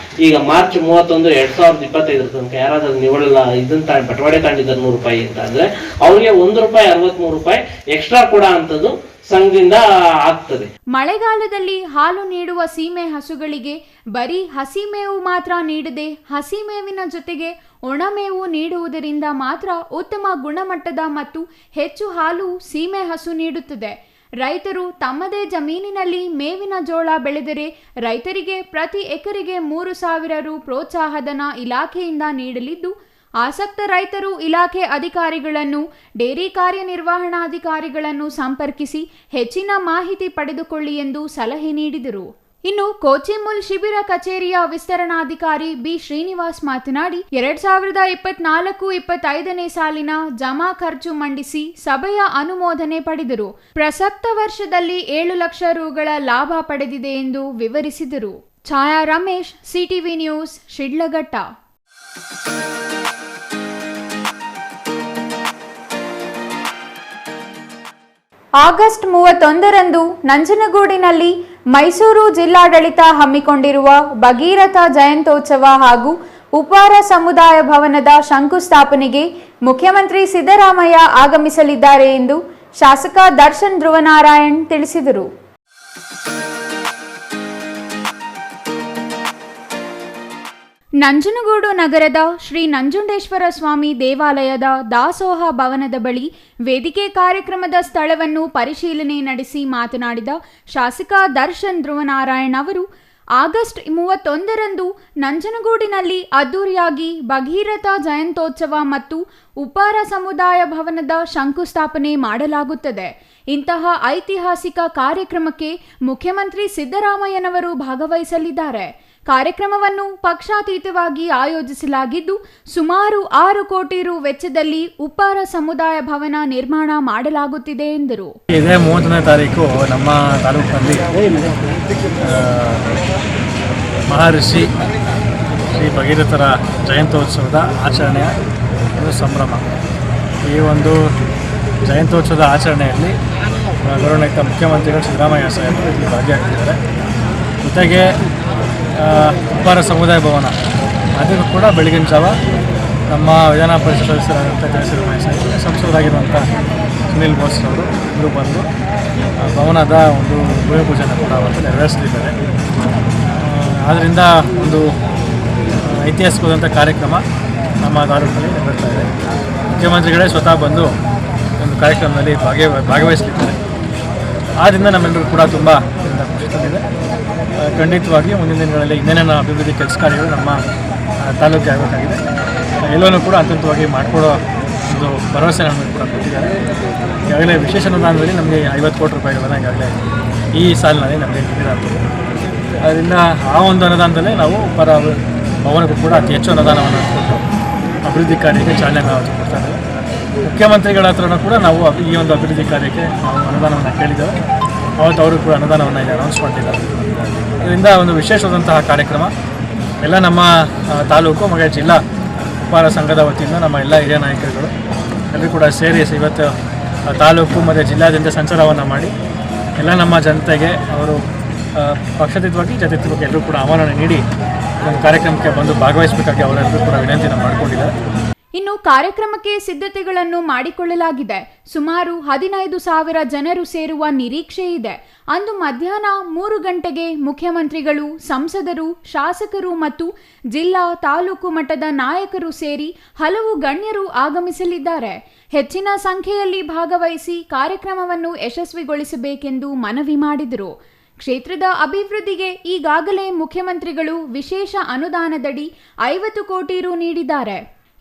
ಈಗ ಮಾರ್ಚ್ 31, 2025 ತನಕ ಯಾರಾದ್ರೂ ನೀವೆಲ್ಲ ಇದನ್ನ ಬಟವಾಡೆ ತಗೊಂಡಿದ್ದಾರೆ ₹100 ಅಂತ ಅಂದ್ರೆ, ಅವ್ರಿಗೆ ₹1.63 ಎಕ್ಸ್ಟ್ರಾ ಕೂಡ ಅಂತದ್ದು ಸಂಘದಿಂದ ಆಗ್ತದೆ. ಮಳೆಗಾಲದಲ್ಲಿ ಹಾಲು ನೀಡುವ ಸೀಮೆ ಹಸುಗಳಿಗೆ ಬರೀ ಹಸಿಮೇವು ಮಾತ್ರ ನೀಡದೆ ಹಸಿಮೇವಿನ ಜೊತೆಗೆ ಒಣಮೇವು ನೀಡುವುದರಿಂದ ಮಾತ್ರ ಉತ್ತಮ ಗುಣಮಟ್ಟದ ಮತ್ತು ಹೆಚ್ಚು ಹಾಲು ಸೀಮೆ ಹಸು ನೀಡುತ್ತದೆ. ರೈತರು ತಮ್ಮದೇ ಜಮೀನಿನಲ್ಲಿ ಮೇವಿನ ಜೋಳ ಬೆಳೆದರೆ ರೈತರಿಗೆ ಪ್ರತಿ ಎಕರೆಗೆ ₹3,000 ಪ್ರೋತ್ಸಾಹಧನ ಇಲಾಖೆಯಿಂದ ನೀಡಲಿದ್ದು, ಆಸಕ್ತ ರೈತರು ಇಲಾಖೆ ಅಧಿಕಾರಿಗಳನ್ನು, ಡೇರಿ ಕಾರ್ಯನಿರ್ವಹಣಾಧಿಕಾರಿಗಳನ್ನು ಸಂಪರ್ಕಿಸಿ ಹೆಚ್ಚಿನ ಮಾಹಿತಿ ಪಡೆದುಕೊಳ್ಳಿ ಎಂದು ಸಲಹೆ ನೀಡಿದರು. ಇನ್ನು ಕೋಚಿಮುಲ್ ಶಿಬಿರ ಕಚೇರಿಯ ವಿಸ್ತರಣಾಧಿಕಾರಿ ಬಿ ಶ್ರೀನಿವಾಸ್ ಮಾತನಾಡಿ, 2024-25ನೇ ಸಾಲಿನ ಜಮಾ ಖರ್ಚು ಮಂಡಿಸಿ ಸಭೆಯ ಅನುಮೋದನೆ ಪಡೆದರು. ಪ್ರಸಕ್ತ ವರ್ಷದಲ್ಲಿ 7 ಲಕ್ಷ ರುಗಳ ಲಾಭ ಪಡೆದಿದೆ ಎಂದು ವಿವರಿಸಿದರು. Chhaya Ramesh, CTV news, Shidlaghatta. August 31ರಂದು ನಂಜನಗೂಡಿನಲ್ಲಿ ಮೈಸೂರು ಜಿಲ್ಲಾಡಳಿತ ಹಮ್ಮಿಕೊಂಡಿರುವ ಭಗೀರಥ ಜಯಂತ್ಯೋತ್ಸವ ಹಾಗೂ ಉಪ್ಪಾರ ಸಮುದಾಯ ಭವನದ ಶಂಕುಸ್ಥಾಪನೆಗೆ ಮುಖ್ಯಮಂತ್ರಿ ಸಿದ್ದರಾಮಯ್ಯ ಆಗಮಿಸಲಿದ್ದಾರೆ ಎಂದು ಶಾಸಕ ದರ್ಶನ್ ಧ್ರುವನಾರಾಯಣ್ ತಿಳಿಸಿದರು. ನಂಜನಗೂಡು ನಗರದ ಶ್ರೀ ನಂಜುಂಡೇಶ್ವರ ಸ್ವಾಮಿ ದೇವಾಲಯದ ದಾಸೋಹ ಭವನದ ಬಳಿ ವೇದಿಕೆ ಕಾರ್ಯಕ್ರಮದ ಸ್ಥಳವನ್ನು ಪರಿಶೀಲನೆ ನಡೆಸಿ ಮಾತನಾಡಿದ ಶಾಸಕ ದರ್ಶನ್ ಧ್ರುವನಾರಾಯಣ್ ಅವರು, ಆಗಸ್ಟ್ 31ರಂದು ನಂಜನಗೂಡಿನಲ್ಲಿ ಅದ್ದೂರಿಯಾಗಿ ಭಗೀರಥ ಜಯಂತ್ಯೋತ್ಸವ ಮತ್ತು ಉಪ್ಪಾರ ಸಮುದಾಯ ಭವನದ ಶಂಕುಸ್ಥಾಪನೆ ಮಾಡಲಾಗುತ್ತದೆ. ಇಂತಹ ಐತಿಹಾಸಿಕ ಕಾರ್ಯಕ್ರಮಕ್ಕೆ ಮುಖ್ಯಮಂತ್ರಿ ಸಿದ್ದರಾಮಯ್ಯನವರು ಭಾಗವಹಿಸಲಿದ್ದಾರೆ. ಕಾರ್ಯಕ್ರಮವನ್ನು ಪಕ್ಷಾತೀತವಾಗಿ ಆಯೋಜಿಸಲಾಗಿದ್ದು ಸುಮಾರು 6 ಕೋಟಿ ರು ವೆಚ್ಚದಲ್ಲಿ ಉಪ್ಪಾರ ಸಮುದಾಯ ಭವನ ನಿರ್ಮಾಣ ಮಾಡಲಾಗುತ್ತಿದೆ ಎಂದರು. ಇದೇ 30ನೇ ತಾರೀಕು ನಮ್ಮ ತಾಲೂಕಿನಲ್ಲಿ ಮಹರ್ಷಿ ಶ್ರೀ ಭಗೀರಥರ ಜಯಂತ್ಯೋತ್ಸವದ ಆಚರಣೆಯ ಒಂದು ಸಂಭ್ರಮ. ಈ ಒಂದು ಜಯಂತ್ಯೋತ್ಸವದ ಆಚರಣೆಯಲ್ಲಿ ಗೌರವಾನ್ವಿತ ಮುಖ್ಯಮಂತ್ರಿಗಳು ಸಿದ್ದರಾಮಯ್ಯ ಸಾಹೇಬರು ಇಲ್ಲಿ ಭಾಗಿಯಾಗ್ತಿದ್ದಾರೆ. ಜೊತೆಗೆ ಉಪ್ಪಾರ ಸಮುದಾಯ ಭವನ ಅದನ್ನು ಕೂಡ ಬೆಳಗಿನ ಜಾವ ನಮ್ಮ ವಿಧಾನ ಪರಿಷತ್ ಸದಸ್ಯರಾದಂಥ ಜಯಸಿದ್ದರಾಮಯ್ಯ ಸಾಹೇಬರು, ಸಂಸದರಾಗಿರುವಂಥ ಸುನೀಲ್ ಬೋಸ್ ಅವರು ಇವರು ಬಂದು ಭವನದ ಒಂದು ಭೂಮಿ ಪೂಜೆಯನ್ನು ಕೂಡ ಅವತ್ತು ನೆರವೇರಿಸಲಿದ್ದಾರೆ. ಆದ್ದರಿಂದ ಒಂದು ಐತಿಹಾಸಿಕವಾದಂಥ ಕಾರ್ಯಕ್ರಮ ನಮ್ಮ ತಾಲೂಕಿನಲ್ಲಿ ನಡೆಯುತ್ತಾ ಇದೆ. ಮುಖ್ಯಮಂತ್ರಿಗಳೇ ಸ್ವತಃ ಬಂದು ಒಂದು ಕಾರ್ಯಕ್ರಮದಲ್ಲಿ ಭಾಗವಹಿಸಲಿದ್ದಾರೆ. ಆದ್ದರಿಂದ ನಮ್ಮೆಲ್ಲರೂ ಕೂಡ ತುಂಬ ಖುಷಿ ತಂದಿದೆ. ಖಂಡಿತವಾಗಿ ಮುಂದಿನ ದಿನಗಳಲ್ಲಿ ಇನ್ನೇನೇನು ಅಭಿವೃದ್ಧಿ ಕೆಲಸ ಕಾರ್ಯಗಳು ನಮ್ಮ ತಾಲೂಕಿಗೆ ಆಗಬೇಕಾಗಿದೆ ಎಲ್ಲವನ್ನೂ ಕೂಡ ಹಂತವಾಗಿ ಮಾಡಿಕೊಡೋ ಒಂದು ಭರವಸೆ ನಮಗೆ ಕೂಡ ಕೊಟ್ಟಿದ್ದಾರೆ. ಈಗಾಗಲೇ ವಿಶೇಷ ಅನುದಾನದಲ್ಲಿ ನಮಗೆ 50 ಕೋಟಿ ರೂಪಾಯಿಗಳನ್ನು ಈಗಾಗಲೇ ಈ ಸಾಲಿನಲ್ಲಿ ನಮಗೆ ನೀಡಲಾಗ್ತದೆ. ಅದರಿಂದ ಆ ಒಂದು ಅನುದಾನದಲ್ಲೇ ನಾವು ಉಪ್ಪಾರ ಭವನಕ್ಕೂ ಕೂಡ ಅತಿ ಹೆಚ್ಚು ಅನುದಾನವನ್ನು ಕೊಟ್ಟು ಅಭಿವೃದ್ಧಿ ಕಾರ್ಯಕ್ಕೆ ಚಾಲನೆ ನಾವು ಕೊಡ್ತಾ ಇದ್ದೇವೆ. ಮುಖ್ಯಮಂತ್ರಿಗಳ ಹತ್ರನೂ ಕೂಡ ನಾವು ಈ ಒಂದು ಅಭಿವೃದ್ಧಿ ಕಾರ್ಯಕ್ಕೆ ನಾವು ಅನುದಾನವನ್ನು ಕೇಳಿದ್ದೇವೆ. ಅವತ್ತು ಅವರು ಕೂಡ ಅನುದಾನವನ್ನು ಇಲ್ಲಿ ಅನೌನ್ಸ್ ಮಾಡಿದ್ದಾರೆ. ಇದರಿಂದ ಒಂದು ವಿಶೇಷವಾದಂತಹ ಕಾರ್ಯಕ್ರಮ ಎಲ್ಲ ನಮ್ಮ ತಾಲೂಕು ಮತ್ತು ಜಿಲ್ಲಾ ಉಪ್ಪಾರ ಸಂಘದ ವತಿಯಿಂದ ನಮ್ಮ ಎಲ್ಲ ಹಿರಿಯ ನಾಯಕರುಗಳು ಎಲ್ಲರೂ ಕೂಡ ಸೇರಿ ಇವತ್ತು ತಾಲೂಕು ಮತ್ತು ಜಿಲ್ಲಾದ್ಯಂತ ಸಂಚಾರವನ್ನು ಮಾಡಿ ಎಲ್ಲ ನಮ್ಮ ಜನತೆಗೆ ಅವರು ಪಕ್ಷಾತೀತವಾಗಿ ಜಾತ್ಯತೀತವಾಗಿ ಎಲ್ಲರೂ ಕೂಡ ಆಹ್ವಾನ ನೀಡಿ ಒಂದು ಕಾರ್ಯಕ್ರಮಕ್ಕೆ ಬಂದು ಭಾಗವಹಿಸಬೇಕಾಗಿ ಅವರೆಲ್ಲರೂ ಕೂಡ ವಿನಂತಿಯನ್ನು ಮಾಡಿಕೊಂಡಿದ್ದಾರೆ. ಇನ್ನು ಕಾರ್ಯಕ್ರಮಕ್ಕೆ ಸಿದ್ಧತೆಗಳನ್ನು ಮಾಡಿಕೊಳ್ಳಲಾಗಿದೆ. ಸುಮಾರು 15,000 ಜನರು ಸೇರುವ ನಿರೀಕ್ಷೆ ಇದೆ. ಅಂದು ಮಧ್ಯಾಹ್ನ 3 ಗಂಟೆಗೆ ಮುಖ್ಯಮಂತ್ರಿಗಳು, ಸಂಸದರು, ಶಾಸಕರು ಮತ್ತು ಜಿಲ್ಲಾ ತಾಲೂಕು ಮಟ್ಟದ ನಾಯಕರು ಸೇರಿ ಹಲವು ಗಣ್ಯರು ಆಗಮಿಸಲಿದ್ದಾರೆ. ಹೆಚ್ಚಿನ ಸಂಖ್ಯೆಯಲ್ಲಿ ಭಾಗವಹಿಸಿ ಕಾರ್ಯಕ್ರಮವನ್ನು ಯಶಸ್ವಿಗೊಳಿಸಬೇಕೆಂದು ಮನವಿ ಮಾಡಿದರು. ಕ್ಷೇತ್ರದ ಅಭಿವೃದ್ಧಿಗೆ ಈಗಾಗಲೇ ಮುಖ್ಯಮಂತ್ರಿಗಳು ವಿಶೇಷ ಅನುದಾನದಡಿ 50 ಕೋಟಿ ರು ನೀಡಿದ್ದಾರೆ.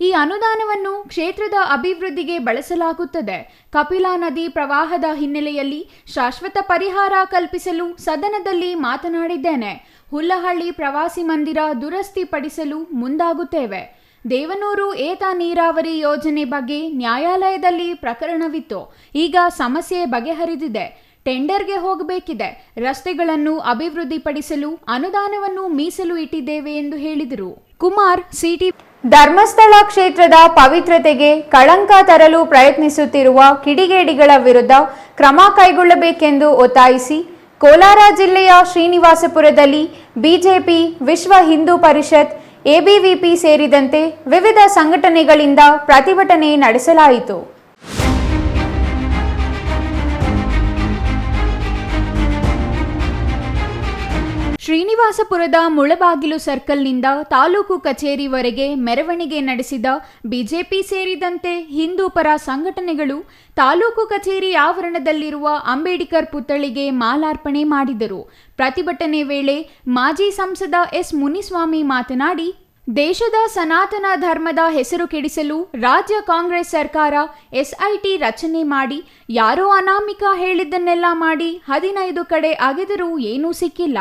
ಈ ಅನುದಾನವನ್ನು ಕ್ಷೇತ್ರದ ಅಭಿವೃದ್ಧಿಗೆ ಬಳಸಲಾಗುತ್ತದೆ. ಕಪಿಲಾ ನದಿ ಪ್ರವಾಹದ ಹಿನ್ನೆಲೆಯಲ್ಲಿ ಶಾಶ್ವತ ಪರಿಹಾರ ಕಲ್ಪಿಸಲು ಸದನದಲ್ಲಿ ಮಾತನಾಡಿದ್ದೇನೆ. ಹುಲ್ಲಹಳ್ಳಿ ಪ್ರವಾಸಿ ಮಂದಿರ ದುರಸ್ತಿ ಪಡಿಸಲು ಮುಂದಾಗುತ್ತೇವೆ. ದೇವನೂರು ಏತ ನೀರಾವರಿ ಯೋಜನೆ ಬಗ್ಗೆ ನ್ಯಾಯಾಲಯದಲ್ಲಿ ಪ್ರಕರಣವಿತ್ತು. ಈಗ ಸಮಸ್ಯೆ ಬಗೆಹರಿದಿದೆ. ಟೆಂಡರ್ಗೆ ಹೋಗಬೇಕಿದೆ. ರಸ್ತೆಗಳನ್ನು ಅಭಿವೃದ್ಧಿಪಡಿಸಲು ಅನುದಾನವನ್ನು ಮೀಸಲು ಇಟ್ಟಿದ್ದೇವೆ ಎಂದು ಹೇಳಿದರು. ಕುಮಾರ್, ಸಿಟಿ. ಧರ್ಮಸ್ಥಳ ಕ್ಷೇತ್ರದ ಪವಿತ್ರತೆಗೆ ಕಳಂಕ ತರಲು ಪ್ರಯತ್ನಿಸುತ್ತಿರುವ ಕಿಡಿಗೇಡಿಗಳ ವಿರುದ್ಧ ಕ್ರಮ ಕೈಗೊಳ್ಳಬೇಕೆಂದು ಒತ್ತಾಯಿಸಿ ಕೋಲಾರ ಜಿಲ್ಲೆಯ ಶ್ರೀನಿವಾಸಪುರದಲ್ಲಿ ಬಿಜೆಪಿ, ವಿಶ್ವ ಹಿಂದೂ ಪರಿಷತ್, ಎಬಿವಿಪಿ ಸೇರಿದಂತೆ ವಿವಿಧ ಸಂಘಟನೆಗಳಿಂದ ಪ್ರತಿಭಟನೆ ನಡೆಸಲಾಯಿತು. ಶ್ರೀನಿವಾಸಪುರದ ಮುಳಬಾಗಿಲು ಸರ್ಕಲ್ನಿಂದ ತಾಲೂಕು ಕಚೇರಿವರೆಗೆ ಮೆರವಣಿಗೆ ನಡೆಸಿದ ಬಿಜೆಪಿ ಸೇರಿದಂತೆ ಹಿಂದೂ ಪರ ಸಂಘಟನೆಗಳು ತಾಲೂಕು ಕಚೇರಿ ಆವರಣದಲ್ಲಿರುವ ಅಂಬೇಡ್ಕರ್ ಪುತ್ಥಳಿಗೆ ಮಾಲಾರ್ಪಣೆ ಮಾಡಿದರು. ಪ್ರತಿಭಟನೆ ವೇಳೆ ಮಾಜಿ ಸಂಸದ ಎಸ್ ಮುನಿಸ್ವಾಮಿ ಮಾತನಾಡಿ, ದೇಶದ ಸನಾತನ ಧರ್ಮದ ಹೆಸರು ಕೆಡಿಸಲು ರಾಜ್ಯ ಕಾಂಗ್ರೆಸ್ ಸರ್ಕಾರ ಎಸ್ಐಟಿ ರಚನೆ ಮಾಡಿ ಯಾರೋ ಅನಾಮಿಕ ಹೇಳಿದ್ದನ್ನೆಲ್ಲ ಮಾಡಿ 15 ಕಡೆ ಅಗೆದರೂ ಏನೂ ಸಿಕ್ಕಿಲ್ಲ.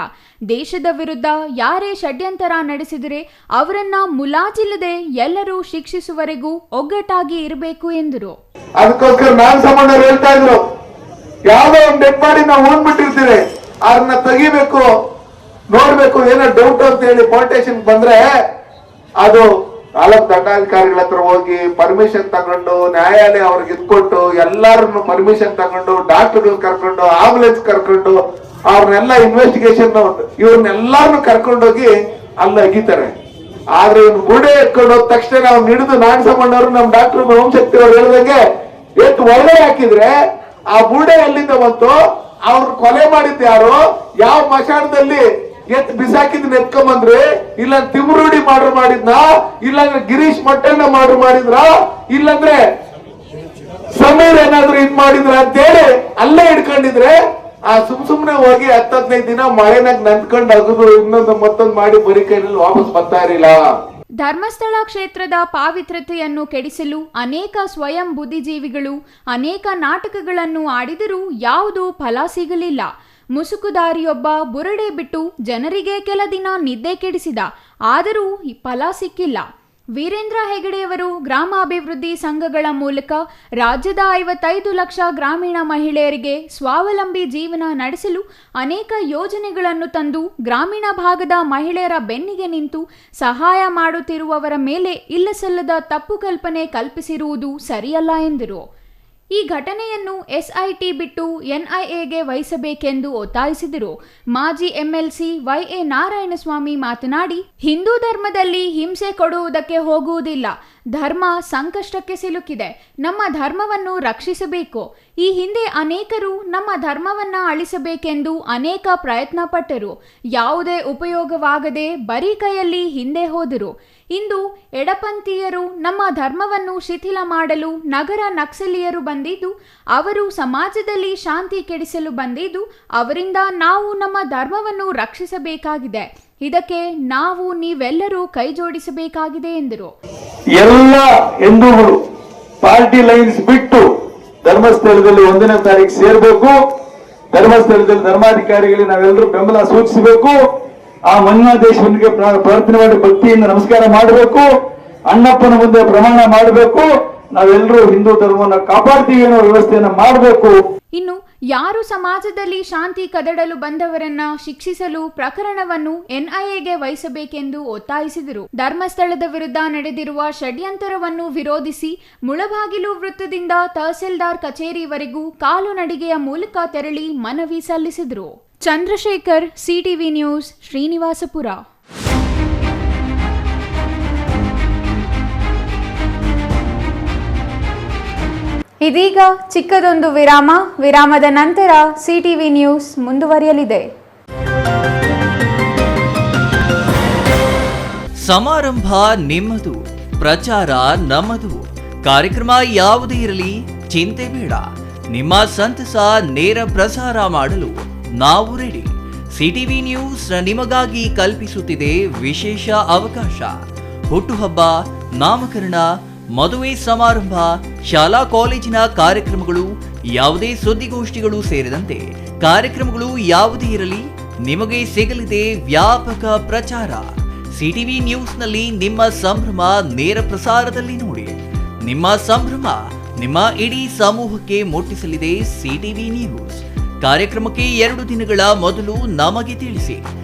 ದೇಶದ ವಿರುದ್ಧ ಯಾರೇ ಷಡ್ಯಂತರ ನಡೆಸಿದರೆ ಅವರನ್ನ ಮುಲಾಜಿಲ್ಲದೆ ಎಲ್ಲರೂ ಶಿಕ್ಷಿಸುವವರೆಗೂ ಒಗ್ಗಟ್ಟಾಗಿ ಇರಬೇಕು ಎಂದರು. ಅದಕ್ಕೋಸ್ಕರ ನಾನ್ ಸಾಮಾನ್ಯರು ಹೇಳ್ತಾ ಇದ್ರು, ಯಾವ್ದೋ ಒಂದು ಡೆಡ್ ಬಾಡಿ ನಾವು ಓದ್ಬಿಟ್ಟಿರ್ತೀವಿ, ಅದನ್ನ ತೆಗಿಬೇಕು, ನೋಡ್ಬೇಕು, ಏನೋ ಡೌಟ್ ಅಂತ ಹೇಳಿ ಪೊಲಿಟೇಷನ್ ಬಂದ್ರೆ ಅದು 4 ದಂಡಾಧಿಕಾರಿಗಳ ಹತ್ರ ಹೋಗಿ ಪರ್ಮಿಷನ್ ತಗೊಂಡು ನ್ಯಾಯಾಲಯ ಅವ್ರಿಗೆ ಇದ್ಕೊಟ್ಟು ಎಲ್ಲಾರನ್ನು ಪರ್ಮಿಷನ್ ತಗೊಂಡು ಡಾಕ್ಟರ್ಗಳು ಕರ್ಕೊಂಡು ಆಂಬುಲೆನ್ಸ್ ಕರ್ಕೊಂಡು ಅವ್ರನ್ನೆಲ್ಲ ಇನ್ವೆಸ್ಟಿಗೇಷನ್ ಇವ್ರನ್ನೆಲ್ಲಾರನ್ನು ಕರ್ಕೊಂಡೋಗಿ ಅಲ್ಲಿ ಅಗಿತಾರೆ. ಆದ್ರೆ ಇವ್ನು ಬುಡೆ ಎತ್ಕೊಂಡು ಹೋದ ತಕ್ಷಣ ನಾವು ಹಿಡಿದು ನಾಗಸಮ್ಮಣ್ಣವರು ನಮ್ ಡಾಕ್ಟರ್ ಓಂಶಕ್ತಿ ಅವ್ರು ಹೇಳಿದಂಗೆ ಎತ್ತು ಒಳ್ಳೆ ಹಾಕಿದ್ರೆ ಆ ಬುಡೆ ಎಲ್ಲಿಂದ ಬಂತು, ಅವ್ರು ಕೊಲೆ ಮಾಡಿದ್ದು ಯಾರು, ಯಾವ ಮಶಾಣದಲ್ಲಿ ಎತ್ ಬಿಸಾಕಿದ್ ಎತ್ಕೊಂಬಂದ್ರಿ, ಇಲ್ಲ ತಿಮ್ರೂಡಿ ಮಾಡ್ರು ಮಾಡಿದ್ನ, ಇಲ್ಲಾಂದ್ರೆ ಗಿರೀಶ್ ಮಟ್ಟಣ್ಣ ಮಾಡ್ರು ಮಾಡಿದ್ರ, ಇಲ್ಲಾಂದ್ರೆ ಸಮೀರ್ ಏನಾದ್ರು ಇದ್ ಮಾಡಿದ್ರ ಅಂತೇಳಿ ಅಲ್ಲೇ ಹಿಡ್ಕೊಂಡಿದ್ರೆ ಆ ಸುಮ್ನೆ ಹೋಗಿ 10-15 ದಿನ ಮಳೆನಾಗ ನಂದ್ಕೊಂಡು ಅಗದು ಇನ್ನೊಂದು ಮತ್ತೊಂದು ಮಾಡಿ ಬರೀ ಕೈಯಲ್ಲಿ ವಾಪಸ್ ಬರ್ತಾ ಇರಲಿಲ್ಲ. ಧರ್ಮಸ್ಥಳ ಕ್ಷೇತ್ರದ ಪಾವಿತ್ರತೆಯನ್ನು ಕೆಡಿಸಲು ಅನೇಕ ಸ್ವಯಂ ಬುದ್ಧಿಜೀವಿಗಳು ಅನೇಕ ನಾಟಕಗಳನ್ನು ಆಡಿದರೂ ಯಾವುದೂ ಫಲ ಸಿಗಲಿಲ್ಲ. ಮುಸುಕುದಾರಿಯೊಬ್ಬ ಬುರುಡೆ ಬಿಟ್ಟು ಜನರಿಗೆ ಕೆಲ ದಿನ ನಿದ್ದೆ ಕೆಡಿಸಿದ, ಆದರೂ ಫಲ ಸಿಕ್ಕಿಲ್ಲ. ವೀರೇಂದ್ರ ಹೆಗಡೆಯವರು ಗ್ರಾಮಾಭಿವೃದ್ಧಿ ಸಂಘಗಳ ಮೂಲಕ ರಾಜ್ಯದ 55 ಲಕ್ಷ ಗ್ರಾಮೀಣ ಮಹಿಳೆಯರಿಗೆ ಸ್ವಾವಲಂಬಿ ಜೀವನ ನಡೆಸಲು ಅನೇಕ ಯೋಜನೆಗಳನ್ನು ತಂದು ಗ್ರಾಮೀಣ ಭಾಗದ ಮಹಿಳೆಯರ ಬೆನ್ನಿಗೆ ನಿಂತು ಸಹಾಯ ಮಾಡುತ್ತಿರುವವರ ಮೇಲೆ ಇಲ್ಲಸಲ್ಲದ ತಪ್ಪು ಕಲ್ಪನೆ ಕಲ್ಪಿಸಿರುವುದು ಸರಿಯಲ್ಲ ಎಂದರು. ಈ ಘಟನೆಯನ್ನು SIT ಬಿಟ್ಟು NIAಗೆ ವಹಿಸಬೇಕೆಂದು ಒತ್ತಾಯಿಸಿದರು. ಮಾಜಿ MLC YA ನಾರಾಯಣಸ್ವಾಮಿ ಮಾತನಾಡಿ, ಹಿಂದೂ ಧರ್ಮದಲ್ಲಿ ಹಿಂಸೆ ಕೊಡುವುದಕ್ಕೆ ಹೋಗುವುದಿಲ್ಲ. ಧರ್ಮ ಸಂಕಷ್ಟಕ್ಕೆ ಸಿಲುಕಿದೆ. ನಮ್ಮ ಧರ್ಮವನ್ನು ರಕ್ಷಿಸಬೇಕು. ಈ ಹಿಂದೆ ಅನೇಕರು ನಮ್ಮ ಧರ್ಮವನ್ನ ಅಳಿಸಬೇಕೆಂದು ಅನೇಕ ಪ್ರಯತ್ನ ಪಟ್ಟರು. ಯಾವುದೇ ಉಪಯೋಗವಾಗದೆ ಬರೀ ಕೈಯಲ್ಲಿ ಹಿಂದೆ ಹೋದರು. ಇಂದು ಎಡಪಂಥೀಯರು ನಮ್ಮ ಧರ್ಮವನ್ನು ಶಿಥಿಲ ಮಾಡಲು ನಗರ ನಕ್ಸಲೀಯರು ಬಂದಿದ್ದು, ಅವರು ಸಮಾಜದಲ್ಲಿ ಶಾಂತಿ ಕೆಡಿಸಲು ಬಂದಿದ್ದು, ಅವರಿಂದ ನಾವು ನಮ್ಮ ಧರ್ಮವನ್ನು ರಕ್ಷಿಸಬೇಕಾಗಿದೆ. ಇದಕ್ಕೆ ನಾವು ನೀವೆಲ್ಲರೂ ಕೈ ಜೋಡಿಸಬೇಕಾಗಿದೆ ಎಂದರು. ಎಲ್ಲ ಹಿಂದೂಗಳು ಪಾರ್ಟಿ ಲೈನ್ಸ್ ಬಿಟ್ಟು ಧರ್ಮಸ್ಥಳದಲ್ಲಿ 1ನೇ ತಾರೀಕು ಸೇರಬೇಕು. ಧರ್ಮಸ್ಥಳದಲ್ಲಿ ಧರ್ಮಾಧಿಕಾರಿಗಳಿಗೆ ನಾವೆಲ್ಲರೂ ಬೆಂಬಲ ಸೂಚಿಸಬೇಕು. ಆ ಮಂಜುನಾಥೇಶ್ವರನಿಗೆ ಪ್ರಾರ್ಥನೆ ಮಾಡಿ ಭಕ್ತಿಯಿಂದ ನಮಸ್ಕಾರ ಮಾಡಬೇಕು. ಅಣ್ಣಪ್ಪನ ಮುಂದೆ ಪ್ರಮಾಣ ಮಾಡಬೇಕು. ನಾವೆಲ್ಲರೂ ಹಿಂದೂ ಧರ್ಮವನ್ನು ಕಾಪಾಡ್ತೀವಿ ಅನ್ನೋ ವ್ಯವಸ್ಥೆಯನ್ನ ಮಾಡಬೇಕು. ಇನ್ನು ಯಾರು ಸಮಾಜದಲ್ಲಿ ಶಾಂತಿ ಕದಡಲು ಬಂದವರನ್ನ ಶಿಕ್ಷಿಸಲು ಪ್ರಕರಣವನ್ನು NIAಗೆ ವಹಿಸಬೇಕೆಂದು ಒತ್ತಾಯಿಸಿದರು. ಧರ್ಮಸ್ಥಳದ ವಿರುದ್ಧ ನಡೆದಿರುವ ಷಡ್ಯಂತರವನ್ನು ವಿರೋಧಿಸಿ ಮುಳಬಾಗಿಲು ವೃತ್ತದಿಂದ ತಹಸೀಲ್ದಾರ್ ಕಚೇರಿವರೆಗೂ ಕಾಲು ನಡಿಗೆಯ ಮೂಲಕ ತೆರಳಿ ಮನವಿ ಸಲ್ಲಿಸಿದರು. Chandrashekhar, CTV news, Srinivaspur. ಇದೀಗ ಚಿಕ್ಕದೊಂದು ವಿರಾಮ. ವಿರಾಮದ ನಂತರ CTV ನ್ಯೂಸ್ ಮುಂದುವರಿಯಲಿದೆ. ಸಮಾರಂಭ ನಿಮ್ಮದು, ಪ್ರಚಾರ ನಮ್ಮದು. ಕಾರ್ಯಕ್ರಮ ಯಾವುದೇ ಇರಲಿ ಚಿಂತೆ ಬೇಡ. ನಿಮ್ಮ ಸಂತಸ ನೇರ ಪ್ರಸಾರ ಮಾಡಲು ನಾವು ರೆಡಿ. CTV ನ್ಯೂಸ್ ನಿಮಗಾಗಿ ಕಲ್ಪಿಸುತ್ತಿದೆ ವಿಶೇಷ ಅವಕಾಶ. ಹುಟ್ಟುಹಬ್ಬ, ನಾಮಕರಣ, ಮದುವೆ ಸಮಾರಂಭ, ಶಾಲಾ ಕಾಲೇಜಿನ ಕಾರ್ಯಕ್ರಮಗಳು, ಯಾವುದೇ ಸುದ್ದಿಗೋಷ್ಠಿಗಳು ಸೇರಿದಂತೆ ಕಾರ್ಯಕ್ರಮಗಳು ಯಾವುದೇ ಇರಲಿ ನಿಮಗೆ ಸಿಗಲಿದೆ ವ್ಯಾಪಕ ಪ್ರಚಾರ. CTV ನ್ಯೂಸ್ನಲ್ಲಿ ನಿಮ್ಮ ಸಂಭ್ರಮ ನೇರ ಪ್ರಸಾರದಲ್ಲಿ ನೋಡಿ. ನಿಮ್ಮ ಸಂಭ್ರಮ ನಿಮ್ಮ ಇಡೀ ಸಮೂಹಕ್ಕೆ ಮುಟ್ಟಿಸಲಿದೆ CTV ನ್ಯೂಸ್. ಕಾರ್ಯಕ್ರಮಕ್ಕೆ 2 ದಿನಗಳ ಮೊದಲು ನಮಗೆ ತಿಳಿಸಿ,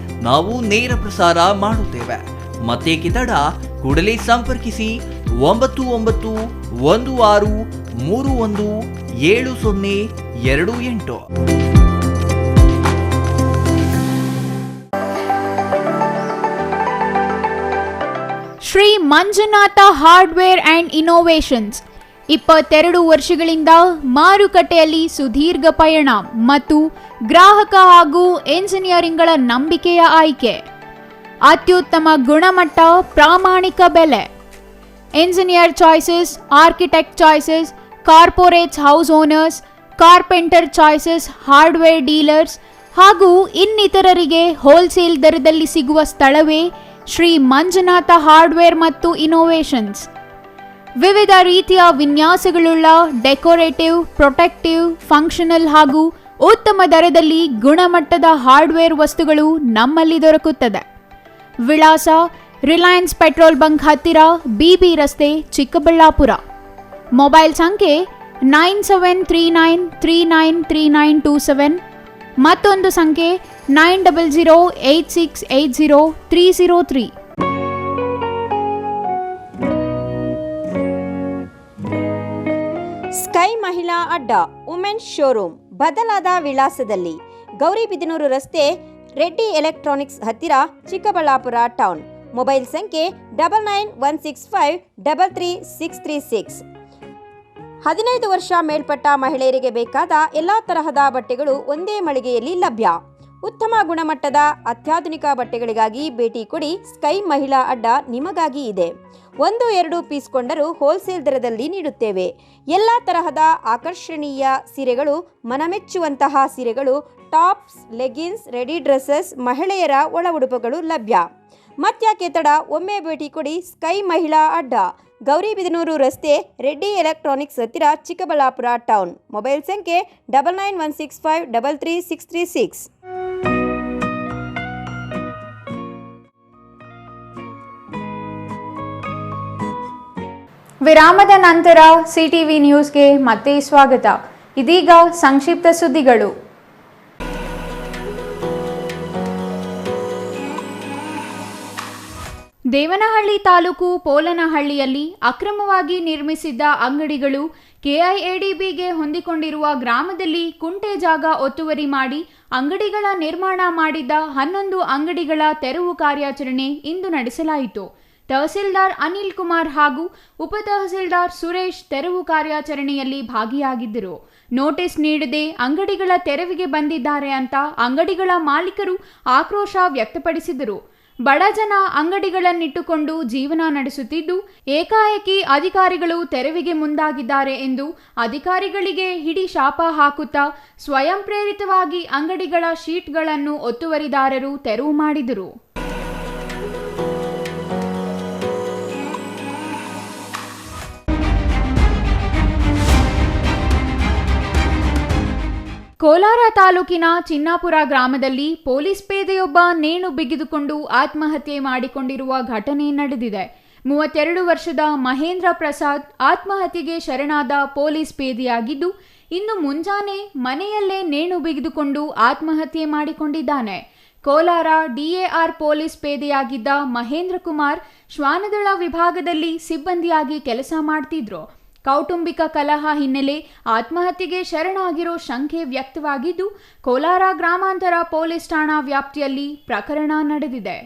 ನಾವು ನೇರ ಪ್ರಸಾರ ಮಾಡುತ್ತೇವೆ. ಮತ್ತೆ ಕಿತಡ ಕೂಡಲೇ ಸಂಪರ್ಕಿಸಿ 9916317028. Shri Manjunatha hardware and innovations 22 ವರ್ಷಗಳಿಂದ ಮಾರುಕಟ್ಟೆಯಲ್ಲಿ ಸುದೀರ್ಘ ಪಯಣ ಮತ್ತು ಗ್ರಾಹಕ ಹಾಗೂ ಎಂಜಿನಿಯರಿಂಗ್ಗಳ ನಂಬಿಕೆಯ ಆಯ್ಕೆ. ಅತ್ಯುತ್ತಮ ಗುಣಮಟ್ಟ, ಪ್ರಾಮಾಣಿಕ ಬೆಲೆ. Engineer choices, architect choices, corporates, house owners, carpenter choices, hardware dealers ಹಾಗೂ ಇನ್ನಿತರರಿಗೆ ಹೋಲ್ಸೇಲ್ ದರದಲ್ಲಿ ಸಿಗುವ ಸ್ಥಳವೇ ಶ್ರೀ ಮಂಜುನಾಥ ಹಾರ್ಡ್ವೇರ್ ಮತ್ತು ಇನ್ನೋವೇಷನ್ಸ್. ವಿವಿಧ ರೀತಿಯ ವಿನ್ಯಾಸಗಳುಳ್ಳ ಡೆಕೋರೇಟಿವ್, ಪ್ರೊಟೆಕ್ಟಿವ್, ಫಂಕ್ಷನಲ್ ಹಾಗೂ ಉತ್ತಮ ದರದಲ್ಲಿ ಗುಣಮಟ್ಟದ ಹಾರ್ಡ್ವೇರ್ ವಸ್ತುಗಳು ನಮ್ಮಲ್ಲಿ ದೊರಕುತ್ತದೆ. ವಿಳಾಸ: ರಿಲಯನ್ಸ್ ಪೆಟ್ರೋಲ್ ಬಂಕ್ ಹತ್ತಿರ, BB ರಸ್ತೆ, ಚಿಕ್ಕಬಳ್ಳಾಪುರ. ಮೊಬೈಲ್ ಸಂಖ್ಯೆ 9739393927. ಮತ್ತೊಂದು ಸಂಖ್ಯೆ 9008680303. ಸ್ಕೈ ಮಹಿಳಾ ಅಡ್ಡ ವುಮೆನ್ಸ್ ಶೋರೂಮ್ ಬದಲಾದ ವಿಳಾಸದಲ್ಲಿ, ಗೌರಿಬಿದನೂರು ರಸ್ತೆ, ರೆಡ್ಡಿ ಎಲೆಕ್ಟ್ರಾನಿಕ್ಸ್ ಹತ್ತಿರ, ಚಿಕ್ಕಬಳ್ಳಾಪುರ ಟೌನ್. ಮೊಬೈಲ್ ಸಂಖ್ಯೆ 9916533636. 15 ವರ್ಷ ಮೇಲ್ಪಟ್ಟ ಮಹಿಳೆಯರಿಗೆ ಬೇಕಾದ ಎಲ್ಲ ತರಹದ ಬಟ್ಟೆಗಳು ಒಂದೇ ಮಳಿಗೆಯಲ್ಲಿ ಲಭ್ಯ. ಉತ್ತಮ ಗುಣಮಟ್ಟದ ಅತ್ಯಾಧುನಿಕ ಬಟ್ಟೆಗಳಿಗಾಗಿ ಭೇಟಿ ಕೊಡಿ. ಸ್ಕೈ ಮಹಿಳಾ ಅಡ್ಡ ನಿಮಗಾಗಿ ಇದೆ. 1-2 ಪೀಸ್ ಕೊಂಡರೂ ಹೋಲ್ಸೇಲ್ ದರದಲ್ಲಿ ನೀಡುತ್ತೇವೆ. ಎಲ್ಲ ತರಹದ ಆಕರ್ಷಣೀಯ ಸೀರೆಗಳು, ಮನಮೆಚ್ಚುವಂತಹ ಸೀರೆಗಳು, ಟಾಪ್ಸ್, ಲೆಗಿನ್ಸ್, ರೆಡಿ ಡ್ರೆಸ್ಸಸ್, ಮಹಿಳೆಯರ ಒಳ ಉಡುಪುಗಳು ಲಭ್ಯ. ಮತ್ಯಾಕೆ ತಡ, ಒಮ್ಮೆ ಭೇಟಿ ಕೊಡಿ. ಸ್ಕೈ ಮಹಿಳಾ ಅಡ್ಡ, ಗೌರಿಬಿದನೂರು ರಸ್ತೆ, ರೆಡ್ಡಿ ಎಲೆಕ್ಟ್ರಾನಿಕ್ಸ್ ಹತ್ತಿರ, ಚಿಕ್ಕಬಳ್ಳಾಪುರ ಟೌನ್. ಮೊಬೈಲ್ ಸಂಖ್ಯೆ 9916533636. ವಿರಾಮದ ನಂತರ ಸಿಟಿವಿ ನ್ಯೂಸ್ಗೆ ಮತ್ತೆ ಸ್ವಾಗತ. ಇದೀಗ ಸಂಕ್ಷಿಪ್ತ ಸುದ್ದಿಗಳು. ದೇವನಹಳ್ಳಿ ತಾಲೂಕು ಪೋಲನಹಳ್ಳಿಯಲ್ಲಿ ಅಕ್ರಮವಾಗಿ ನಿರ್ಮಿಸಿದ್ದ ಅಂಗಡಿಗಳು ಕೆಐಎಡಿಬಿಗೆ ಹೊಂದಿಕೊಂಡಿರುವ ಗ್ರಾಮದಲ್ಲಿ ಕುಂಟೆ ಜಾಗ ಒತ್ತುವರಿ ಮಾಡಿ ಅಂಗಡಿಗಳ ನಿರ್ಮಾಣ ಮಾಡಿದ್ದ 11 ಅಂಗಡಿಗಳ ತೆರವು ಕಾರ್ಯಾಚರಣೆ ಇಂದು ನಡೆಸಲಾಯಿತು. ತಹಸೀಲ್ದಾರ್ ಅನಿಲ್ ಕುಮಾರ್ ಹಾಗೂ ಉಪ ತಹಸೀಲ್ದಾರ್ ಸುರೇಶ್ ತೆರವು ಕಾರ್ಯಾಚರಣೆಯಲ್ಲಿ ಭಾಗಿಯಾಗಿದ್ದರು. ನೋಟಿಸ್ ನೀಡದೆ ಅಂಗಡಿಗಳ ತೆರವಿಗೆ ಬಂದಿದ್ದಾರೆ ಅಂತ ಅಂಗಡಿಗಳ ಮಾಲೀಕರು ಆಕ್ರೋಶ ವ್ಯಕ್ತಪಡಿಸಿದರು. ಬಡ ಜನ ಅಂಗಡಿಗಳನ್ನಿಟ್ಟುಕೊಂಡು ಜೀವನ ನಡೆಸುತ್ತಿದ್ದು, ಏಕಾಏಕಿ ಅಧಿಕಾರಿಗಳು ತೆರವಿಗೆ ಮುಂದಾಗಿದ್ದಾರೆ ಎಂದು ಅಧಿಕಾರಿಗಳಿಗೆ ಹಿಡಿ ಶಾಪ ಹಾಕುತ್ತಾ ಸ್ವಯಂ ಪ್ರೇರಿತವಾಗಿ ಅಂಗಡಿಗಳ ಶೀಟ್ಗಳನ್ನು ಒತ್ತುವರಿದಾರರು ತೆರವು ಮಾಡಿದರು. ಕೋಲಾರ ತಾಲೂಕಿನ ಚಿನ್ನಾಪುರ ಗ್ರಾಮದಲ್ಲಿ ಪೊಲೀಸ್ ಪೇದೆಯೊಬ್ಬ ನೇಣು ಬಿಗಿದುಕೊಂಡು ಆತ್ಮಹತ್ಯೆ ಮಾಡಿಕೊಂಡಿರುವ ಘಟನೆ ನಡೆದಿದೆ. 32 ವರ್ಷದ ಮಹೇಂದ್ರ ಪ್ರಸಾದ್ ಆತ್ಮಹತ್ಯೆಗೆ ಶರಣಾದ ಪೊಲೀಸ್ ಪೇದೆಯಾಗಿದ್ದು, ಇಂದು ಮುಂಜಾನೆ ಮನೆಯಲ್ಲೇ ನೇಣು ಬಿಗಿದುಕೊಂಡು ಆತ್ಮಹತ್ಯೆ ಮಾಡಿಕೊಂಡಿದ್ದಾನೆ. ಕೋಲಾರ ಡಿಎಆರ್ ಪೊಲೀಸ್ ಪೇದೆಯಾಗಿದ್ದ ಮಹೇಂದ್ರ ಕುಮಾರ್ ಶ್ವಾನದಳ ವಿಭಾಗದಲ್ಲಿ ಸಿಬ್ಬಂದಿಯಾಗಿ ಕೆಲಸ ಮಾಡ್ತಿದ್ರು. ಕೌಟುಂಬಿಕ ಕಲಹ ಹಿನ್ನೆಲೆ ಆತ್ಮಹತ್ಯೆಗೆ ಶರಣಾಗಿರೋ ಶಂಕೆ ವ್ಯಕ್ತವಾಗಿದ್ದು, ಕೋಲಾರ ಗ್ರಾಮಾಂತರ ಪೊಲೀಸ್ ಠಾಣಾ ವ್ಯಾಪ್ತಿಯಲ್ಲಿ ಪ್ರಕರಣ ನಡೆದಿದೆ.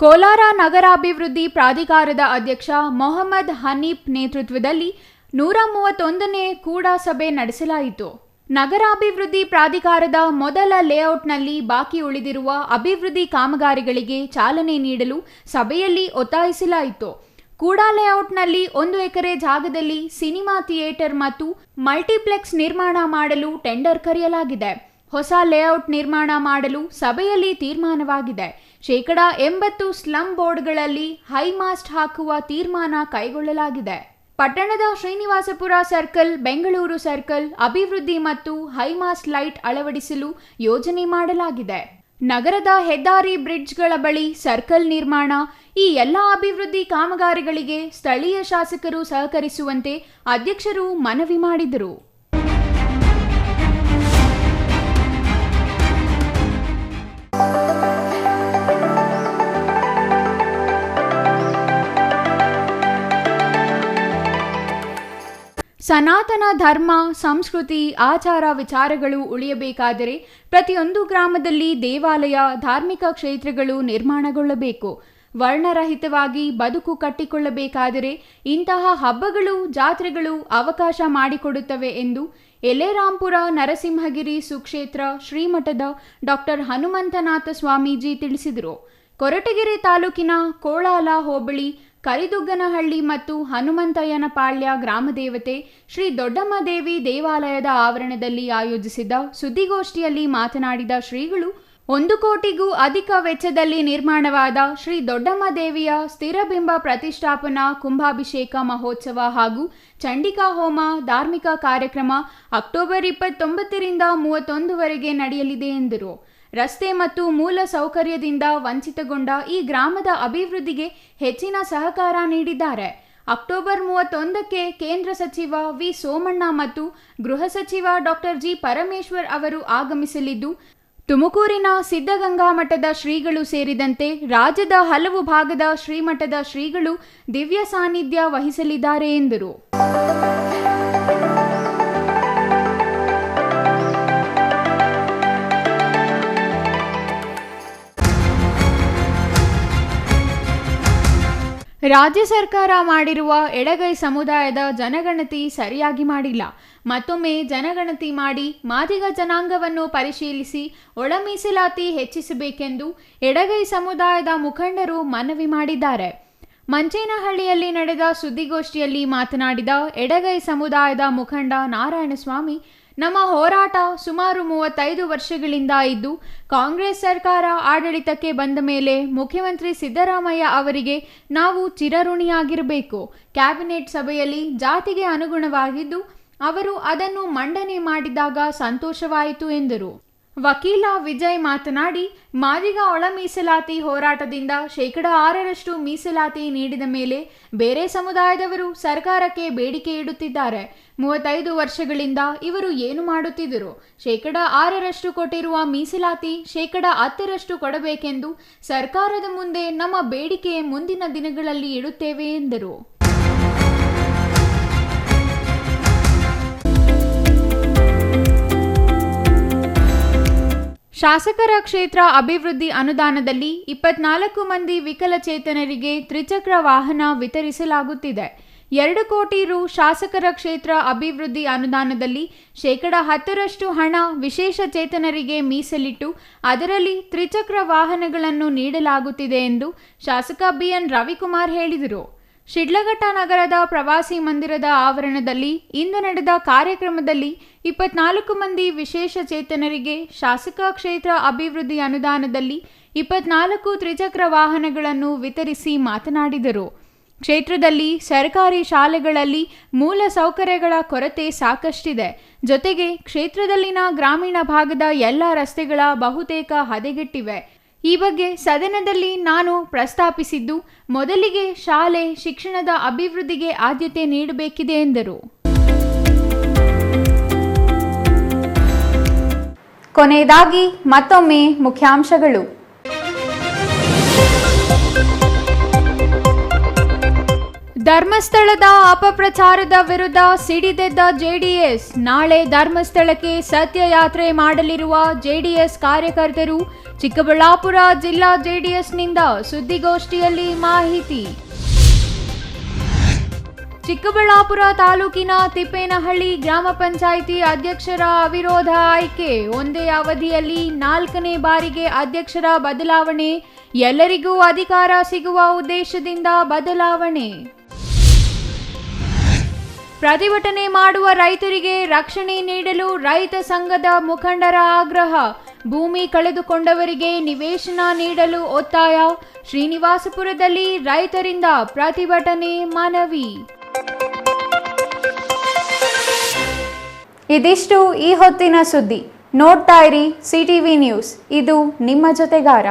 ಕೋಲಾರ ನಗರಾಭಿವೃದ್ಧಿ ಪ್ರಾಧಿಕಾರದ ಅಧ್ಯಕ್ಷ ಮೊಹಮ್ಮದ್ ಹನೀಫ್ ನೇತೃತ್ವದಲ್ಲಿ 131ನೇ ಕೂಡಾ ಸಭೆ ನಡೆಸಲಾಯಿತು. ನಗರಾಭಿವೃದ್ಧಿ ಪ್ರಾಧಿಕಾರದ ಮೊದಲ ಲೇಔಟ್ನಲ್ಲಿ ಬಾಕಿ ಉಳಿದಿರುವ ಅಭಿವೃದ್ಧಿ ಕಾಮಗಾರಿಗಳಿಗೆ ಚಾಲನೆ ನೀಡಲು ಸಭೆಯಲ್ಲಿ ಒತ್ತಾಯಿಸಲಾಯಿತು. ಕೂಡಾ ಲೇಔಟ್ನಲ್ಲಿ 1 ಎಕರೆ ಜಾಗದಲ್ಲಿ ಸಿನಿಮಾ ಥಿಯೇಟರ್ ಮತ್ತು ಮಲ್ಟಿಪ್ಲೆಕ್ಸ್ ನಿರ್ಮಾಣ ಮಾಡಲು ಟೆಂಡರ್ ಕರೆಯಲಾಗಿದೆ. ಹೊಸ ಲೇಔಟ್ ನಿರ್ಮಾಣ ಮಾಡಲು ಸಭೆಯಲ್ಲಿ ತೀರ್ಮಾನವಾಗಿದೆ. 80% ಸ್ಲಂ ಬೋರ್ಡ್ಗಳಲ್ಲಿ ಹೈಮಾಸ್ಟ್ ಹಾಕುವ ತೀರ್ಮಾನ ಕೈಗೊಳ್ಳಲಾಗಿದೆ. ಪಟ್ಟಣದ ಶ್ರೀನಿವಾಸಪುರ ಸರ್ಕಲ್, ಬೆಂಗಳೂರು ಸರ್ಕಲ್ ಅಭಿವೃದ್ಧಿ ಮತ್ತು ಹೈಮಾಸ್ಟ್ ಲೈಟ್ ಅಳವಡಿಸಲು ಯೋಜನೆ ಮಾಡಲಾಗಿದೆ. ನಗರದ ಹೆದ್ದಾರಿ ಬ್ರಿಡ್ಜ್ಗಳ ಬಳಿ ಸರ್ಕಲ್ ನಿರ್ಮಾಣ, ಈ ಎಲ್ಲ ಅಭಿವೃದ್ಧಿ ಕಾಮಗಾರಿಗಳಿಗೆ ಸ್ಥಳೀಯ ಶಾಸಕರು ಸಹಕರಿಸುವಂತೆ ಅಧ್ಯಕ್ಷರು ಮನವಿ ಮಾಡಿದರು. ಸನಾತನ ಧರ್ಮ, ಸಂಸ್ಕೃತಿ, ಆಚಾರ ವಿಚಾರಗಳು ಉಳಿಯಬೇಕಾದರೆ ಪ್ರತಿಯೊಂದು ಗ್ರಾಮದಲ್ಲಿ ದೇವಾಲಯ, ಧಾರ್ಮಿಕ ಕ್ಷೇತ್ರಗಳು ನಿರ್ಮಾಣಗೊಳ್ಳಬೇಕು. ವರ್ಣರಹಿತವಾಗಿ ಬದುಕು ಕಟ್ಟಿಕೊಳ್ಳಬೇಕಾದರೆ ಇಂತಹ ಹಬ್ಬಗಳು, ಜಾತ್ರೆಗಳು ಅವಕಾಶ ಮಾಡಿಕೊಡುತ್ತವೆ ಎಂದು ಎಲೆರಾಂಪುರ ನರಸಿಂಹಗಿರಿ ಸುಕ್ಷೇತ್ರ ಶ್ರೀಮಠದ ಡಾಕ್ಟರ್ ಹನುಮಂತನಾಥ ಸ್ವಾಮೀಜಿ ತಿಳಿಸಿದರು. ಕೊರಟಗೆರೆ ತಾಲೂಕಿನ ಕೋಳಾಲ ಹೋಬಳಿ ಕರಿದುಗ್ಗನಹಳ್ಳಿ ಮತ್ತು ಹನುಮಂತಯ್ಯನಪಾಳ್ಯ ಗ್ರಾಮದೇವತೆ ಶ್ರೀ ದೊಡ್ಡಮ್ಮದೇವಿ ದೇವಾಲಯದ ಆವರಣದಲ್ಲಿ ಆಯೋಜಿಸಿದ್ದ ಸುದ್ದಿಗೋಷ್ಠಿಯಲ್ಲಿ ಮಾತನಾಡಿದ ಶ್ರೀಗಳು, 1 ಕೋಟಿಗೂ ಅಧಿಕ ವೆಚ್ಚದಲ್ಲಿ ನಿರ್ಮಾಣವಾದ ಶ್ರೀ ದೊಡ್ಡಮ್ಮದೇವಿಯ ಸ್ಥಿರಬಿಂಬ ಪ್ರತಿಷ್ಠಾಪನಾ ಕುಂಭಾಭಿಷೇಕ ಮಹೋತ್ಸವ ಹಾಗೂ ಚಂಡಿಕಾ ಹೋಮ ಧಾರ್ಮಿಕ ಕಾರ್ಯಕ್ರಮ ಅಕ್ಟೋಬರ್ 29ರಿಂದ 31ವರೆಗೆ ನಡೆಯಲಿದೆ ಎಂದರು. ರಸ್ತೆ ಮತ್ತು ಮೂಲ ಸೌಕರ್ಯದಿಂದ ವಂಚಿತಗೊಂಡ ಈ ಗ್ರಾಮದ ಅಭಿವೃದ್ಧಿಗೆ ಹೆಚ್ಚಿನ ಸಹಕಾರ ನೀಡಿದ್ದಾರೆ. ಅಕ್ಟೋಬರ್ 31ಕ್ಕೆ ಕೇಂದ್ರ ಸಚಿವ ವಿ ಸೋಮಣ್ಣ ಮತ್ತು ಗೃಹ ಸಚಿವ ಡಾಕ್ಟರ್ ಜಿ ಪರಮೇಶ್ವರ್ ಅವರು ಆಗಮಿಸಲಿದ್ದು, ತುಮಕೂರಿನ ಸಿದ್ಧಗಂಗಾ ಮಠದ ಶ್ರೀಗಳು ಸೇರಿದಂತೆ ರಾಜ್ಯದ ಹಲವು ಭಾಗದ ಶ್ರೀಮಠದ ಶ್ರೀಗಳು ದಿವ್ಯ ಸಾನ್ನಿಧ್ಯ ವಹಿಸಲಿದ್ದಾರೆ ಎಂದರು. ರಾಜ್ಯ ಸರ್ಕಾರ ಮಾಡಿರುವ ಎಡಗೈ ಸಮುದಾಯದ ಜನಗಣತಿ ಸರಿಯಾಗಿ ಮಾಡಿಲ್ಲ. ಮತ್ತೊಮ್ಮೆ ಜನಗಣತಿ ಮಾಡಿ ಮಾದಿಗ ಜನಾಂಗವನ್ನು ಪರಿಶೀಲಿಸಿ ಒಳ ಮೀಸಲಾತಿ ಹೆಚ್ಚಿಸಬೇಕೆಂದು ಎಡಗೈ ಸಮುದಾಯದ ಮುಖಂಡರು ಮನವಿ ಮಾಡಿದ್ದಾರೆ. ಮಂಚೇನಹಳ್ಳಿಯಲ್ಲಿ ನಡೆದ ಸುದ್ದಿಗೋಷ್ಠಿಯಲ್ಲಿ ಮಾತನಾಡಿದ ಎಡಗೈ ಸಮುದಾಯದ ಮುಖಂಡ ನಾರಾಯಣಸ್ವಾಮಿ, ನಮ್ಮ ಹೋರಾಟ ಸುಮಾರು 35 ವರ್ಷಗಳಿಂದ ಇದ್ದು, ಕಾಂಗ್ರೆಸ್ ಸರ್ಕಾರ ಆಡಳಿತಕ್ಕೆ ಬಂದ ಮೇಲೆ ಮುಖ್ಯಮಂತ್ರಿ ಸಿದ್ದರಾಮಯ್ಯ ಅವರಿಗೆ ನಾವು ಚಿರಋಣಿಯಾಗಿರಬೇಕು. ಕ್ಯಾಬಿನೆಟ್ ಸಭೆಯಲ್ಲಿ ಜಾತಿಗೆ ಅನುಗುಣವಾಗಿದ್ದು ಅವರು ಅದನ್ನು ಮಂಡನೆ ಮಾಡಿದಾಗ ಸಂತೋಷವಾಯಿತು ಎಂದರು. ವಕೀಲ ವಿಜಯ್ ಮಾತನಾಡಿ, ಮಾದಿಗ ಒಳ ಮೀಸಲಾತಿ ಹೋರಾಟದಿಂದ 6% ಮೀಸಲಾತಿ ನೀಡಿದ ಮೇಲೆ ಬೇರೆ ಸಮುದಾಯದವರು ಸರ್ಕಾರಕ್ಕೆ ಬೇಡಿಕೆ ಇಡುತ್ತಿದ್ದಾರೆ. 35 ವರ್ಷಗಳಿಂದ ಇವರು ಏನು ಮಾಡುತ್ತಿದ್ದರು? 6% ಕೊಟ್ಟಿರುವ ಮೀಸಲಾತಿ 10% ಕೊಡಬೇಕೆಂದು ಸರ್ಕಾರದ ಮುಂದೆ ನಮ್ಮ ಬೇಡಿಕೆ ಮುಂದಿನ ದಿನಗಳಲ್ಲಿ ಇಡುತ್ತೇವೆ ಎಂದರು. ಶಾಸಕರ ಕ್ಷೇತ್ರ ಅಭಿವೃದ್ಧಿ ಅನುದಾನದಲ್ಲಿ 24 ಮಂದಿ ವಿಕಲಚೇತನರಿಗೆ ತ್ರಿಚಕ್ರ ವಾಹನ ವಿತರಿಸಲಾಗುತ್ತಿದೆ. 2 ಕೋಟಿ ರು ಶಾಸಕರ ಕ್ಷೇತ್ರ ಅಭಿವೃದ್ಧಿ ಅನುದಾನದಲ್ಲಿ 10% ಹಣ ವಿಶೇಷ ಚೇತನರಿಗೆ ಮೀಸಲಿಟ್ಟು ಅದರಲ್ಲಿ ತ್ರಿಚಕ್ರ ವಾಹನಗಳನ್ನು ನೀಡಲಾಗುತ್ತಿದೆ ಎಂದು ಶಾಸಕ ಬಿಎನ್ ರವಿಕುಮಾರ್ ಹೇಳಿದರು. ಶಿಡ್ಲಘಟ್ಟ ನಗರದ ಪ್ರವಾಸಿ ಮಂದಿರದ ಆವರಣದಲ್ಲಿ ಇಂದು ನಡೆದ ಕಾರ್ಯಕ್ರಮದಲ್ಲಿ 24 ಮಂದಿ ವಿಶೇಷ ಚೇತನರಿಗೆ ಶಾಸಕ ಕ್ಷೇತ್ರ ಅಭಿವೃದ್ಧಿ ಅನುದಾನದಲ್ಲಿ 24 ತ್ರಿಚಕ್ರ ವಾಹನಗಳನ್ನು ವಿತರಿಸಿ ಮಾತನಾಡಿದರು. ಕ್ಷೇತ್ರದಲ್ಲಿ ಸರ್ಕಾರಿ ಶಾಲೆಗಳಲ್ಲಿ ಮೂಲ ಸೌಕರ್ಯಗಳ ಕೊರತೆ ಸಾಕಷ್ಟಿದೆ. ಜೊತೆಗೆ ಕ್ಷೇತ್ರದಲ್ಲಿನ ಗ್ರಾಮೀಣ ಭಾಗದ ಎಲ್ಲ ರಸ್ತೆಗಳ ಬಹುತೇಕ ಹದಗೆಟ್ಟಿವೆ. ಈ ಬಗ್ಗೆ ಸದನದಲ್ಲಿ ನಾನು ಪ್ರಸ್ತಾಪಿಸಿದ್ದು, ಮೊದಲಿಗೆ ಶಾಲೆ ಶಿಕ್ಷಣದ ಅಭಿವೃದ್ಧಿಗೆ ಆದ್ಯತೆ ನೀಡಬೇಕಿದೆ ಎಂದರು. ಕೊನೆಯದಾಗಿ ಮತ್ತೊಮ್ಮೆ ಮುಖ್ಯಾಂಶಗಳು. ಧರ್ಮಸ್ಥಳದ ಅಪಪ್ರಚಾರದ ವಿರುದ್ಧ ಸಿಡಿದೆದ್ದ ಜೆಡಿಎಸ್. ನಾಳೆ ಧರ್ಮಸ್ಥಳಕ್ಕೆ ಸತ್ಯಯಾತ್ರೆ ಮಾಡಲಿರುವ ಜೆಡಿಎಸ್ ಕಾರ್ಯಕರ್ತರು. ಚಿಕ್ಕಬಳ್ಳಾಪುರ ಜಿಲ್ಲಾ ಜೆಡಿಎಸ್ನಿಂದ ಸುದ್ದಿಗೋಷ್ಠಿಯಲ್ಲಿ ಮಾಹಿತಿ. ಚಿಕ್ಕಬಳ್ಳಾಪುರ ತಾಲೂಕಿನ ತಿಪ್ಪೇನಹಳ್ಳಿ ಗ್ರಾಮ ಪಂಚಾಯಿತಿ ಅಧ್ಯಕ್ಷರ ಅವಿರೋಧ ಆಯ್ಕೆ. ಒಂದೇ ಅವಧಿಯಲ್ಲಿ 4ನೇ ಬಾರಿಗೆ ಅಧ್ಯಕ್ಷರ ಬದಲಾವಣೆ. ಎಲ್ಲರಿಗೂ ಅಧಿಕಾರ ಸಿಗುವ ಉದ್ದೇಶದಿಂದ ಬದಲಾವಣೆ. ಪ್ರತಿಭಟನೆ ಮಾಡುವ ರೈತರಿಗೆ ರಕ್ಷಣೆ ನೀಡಲು ರೈತ ಸಂಘದ ಮುಖಂಡರ ಆಗ್ರಹ. ಭೂಮಿ ಕಳೆದುಕೊಂಡವರಿಗೆ ನಿವೇಶನ ನೀಡಲು ಒತ್ತಾಯ. ಶ್ರೀನಿವಾಸಪುರದಲ್ಲಿ ರೈತರಿಂದ ಪ್ರತಿಭಟನೆ ಮನವಿ. ಇದಿಷ್ಟು ಈ ಹೊತ್ತಿನ ಸುದ್ದಿ. ನೋಡ್ತಾ ಇರಿ ಸಿಟಿವಿ ನ್ಯೂಸ್, ಇದು ನಿಮ್ಮ ಜೊತೆಗಾರ.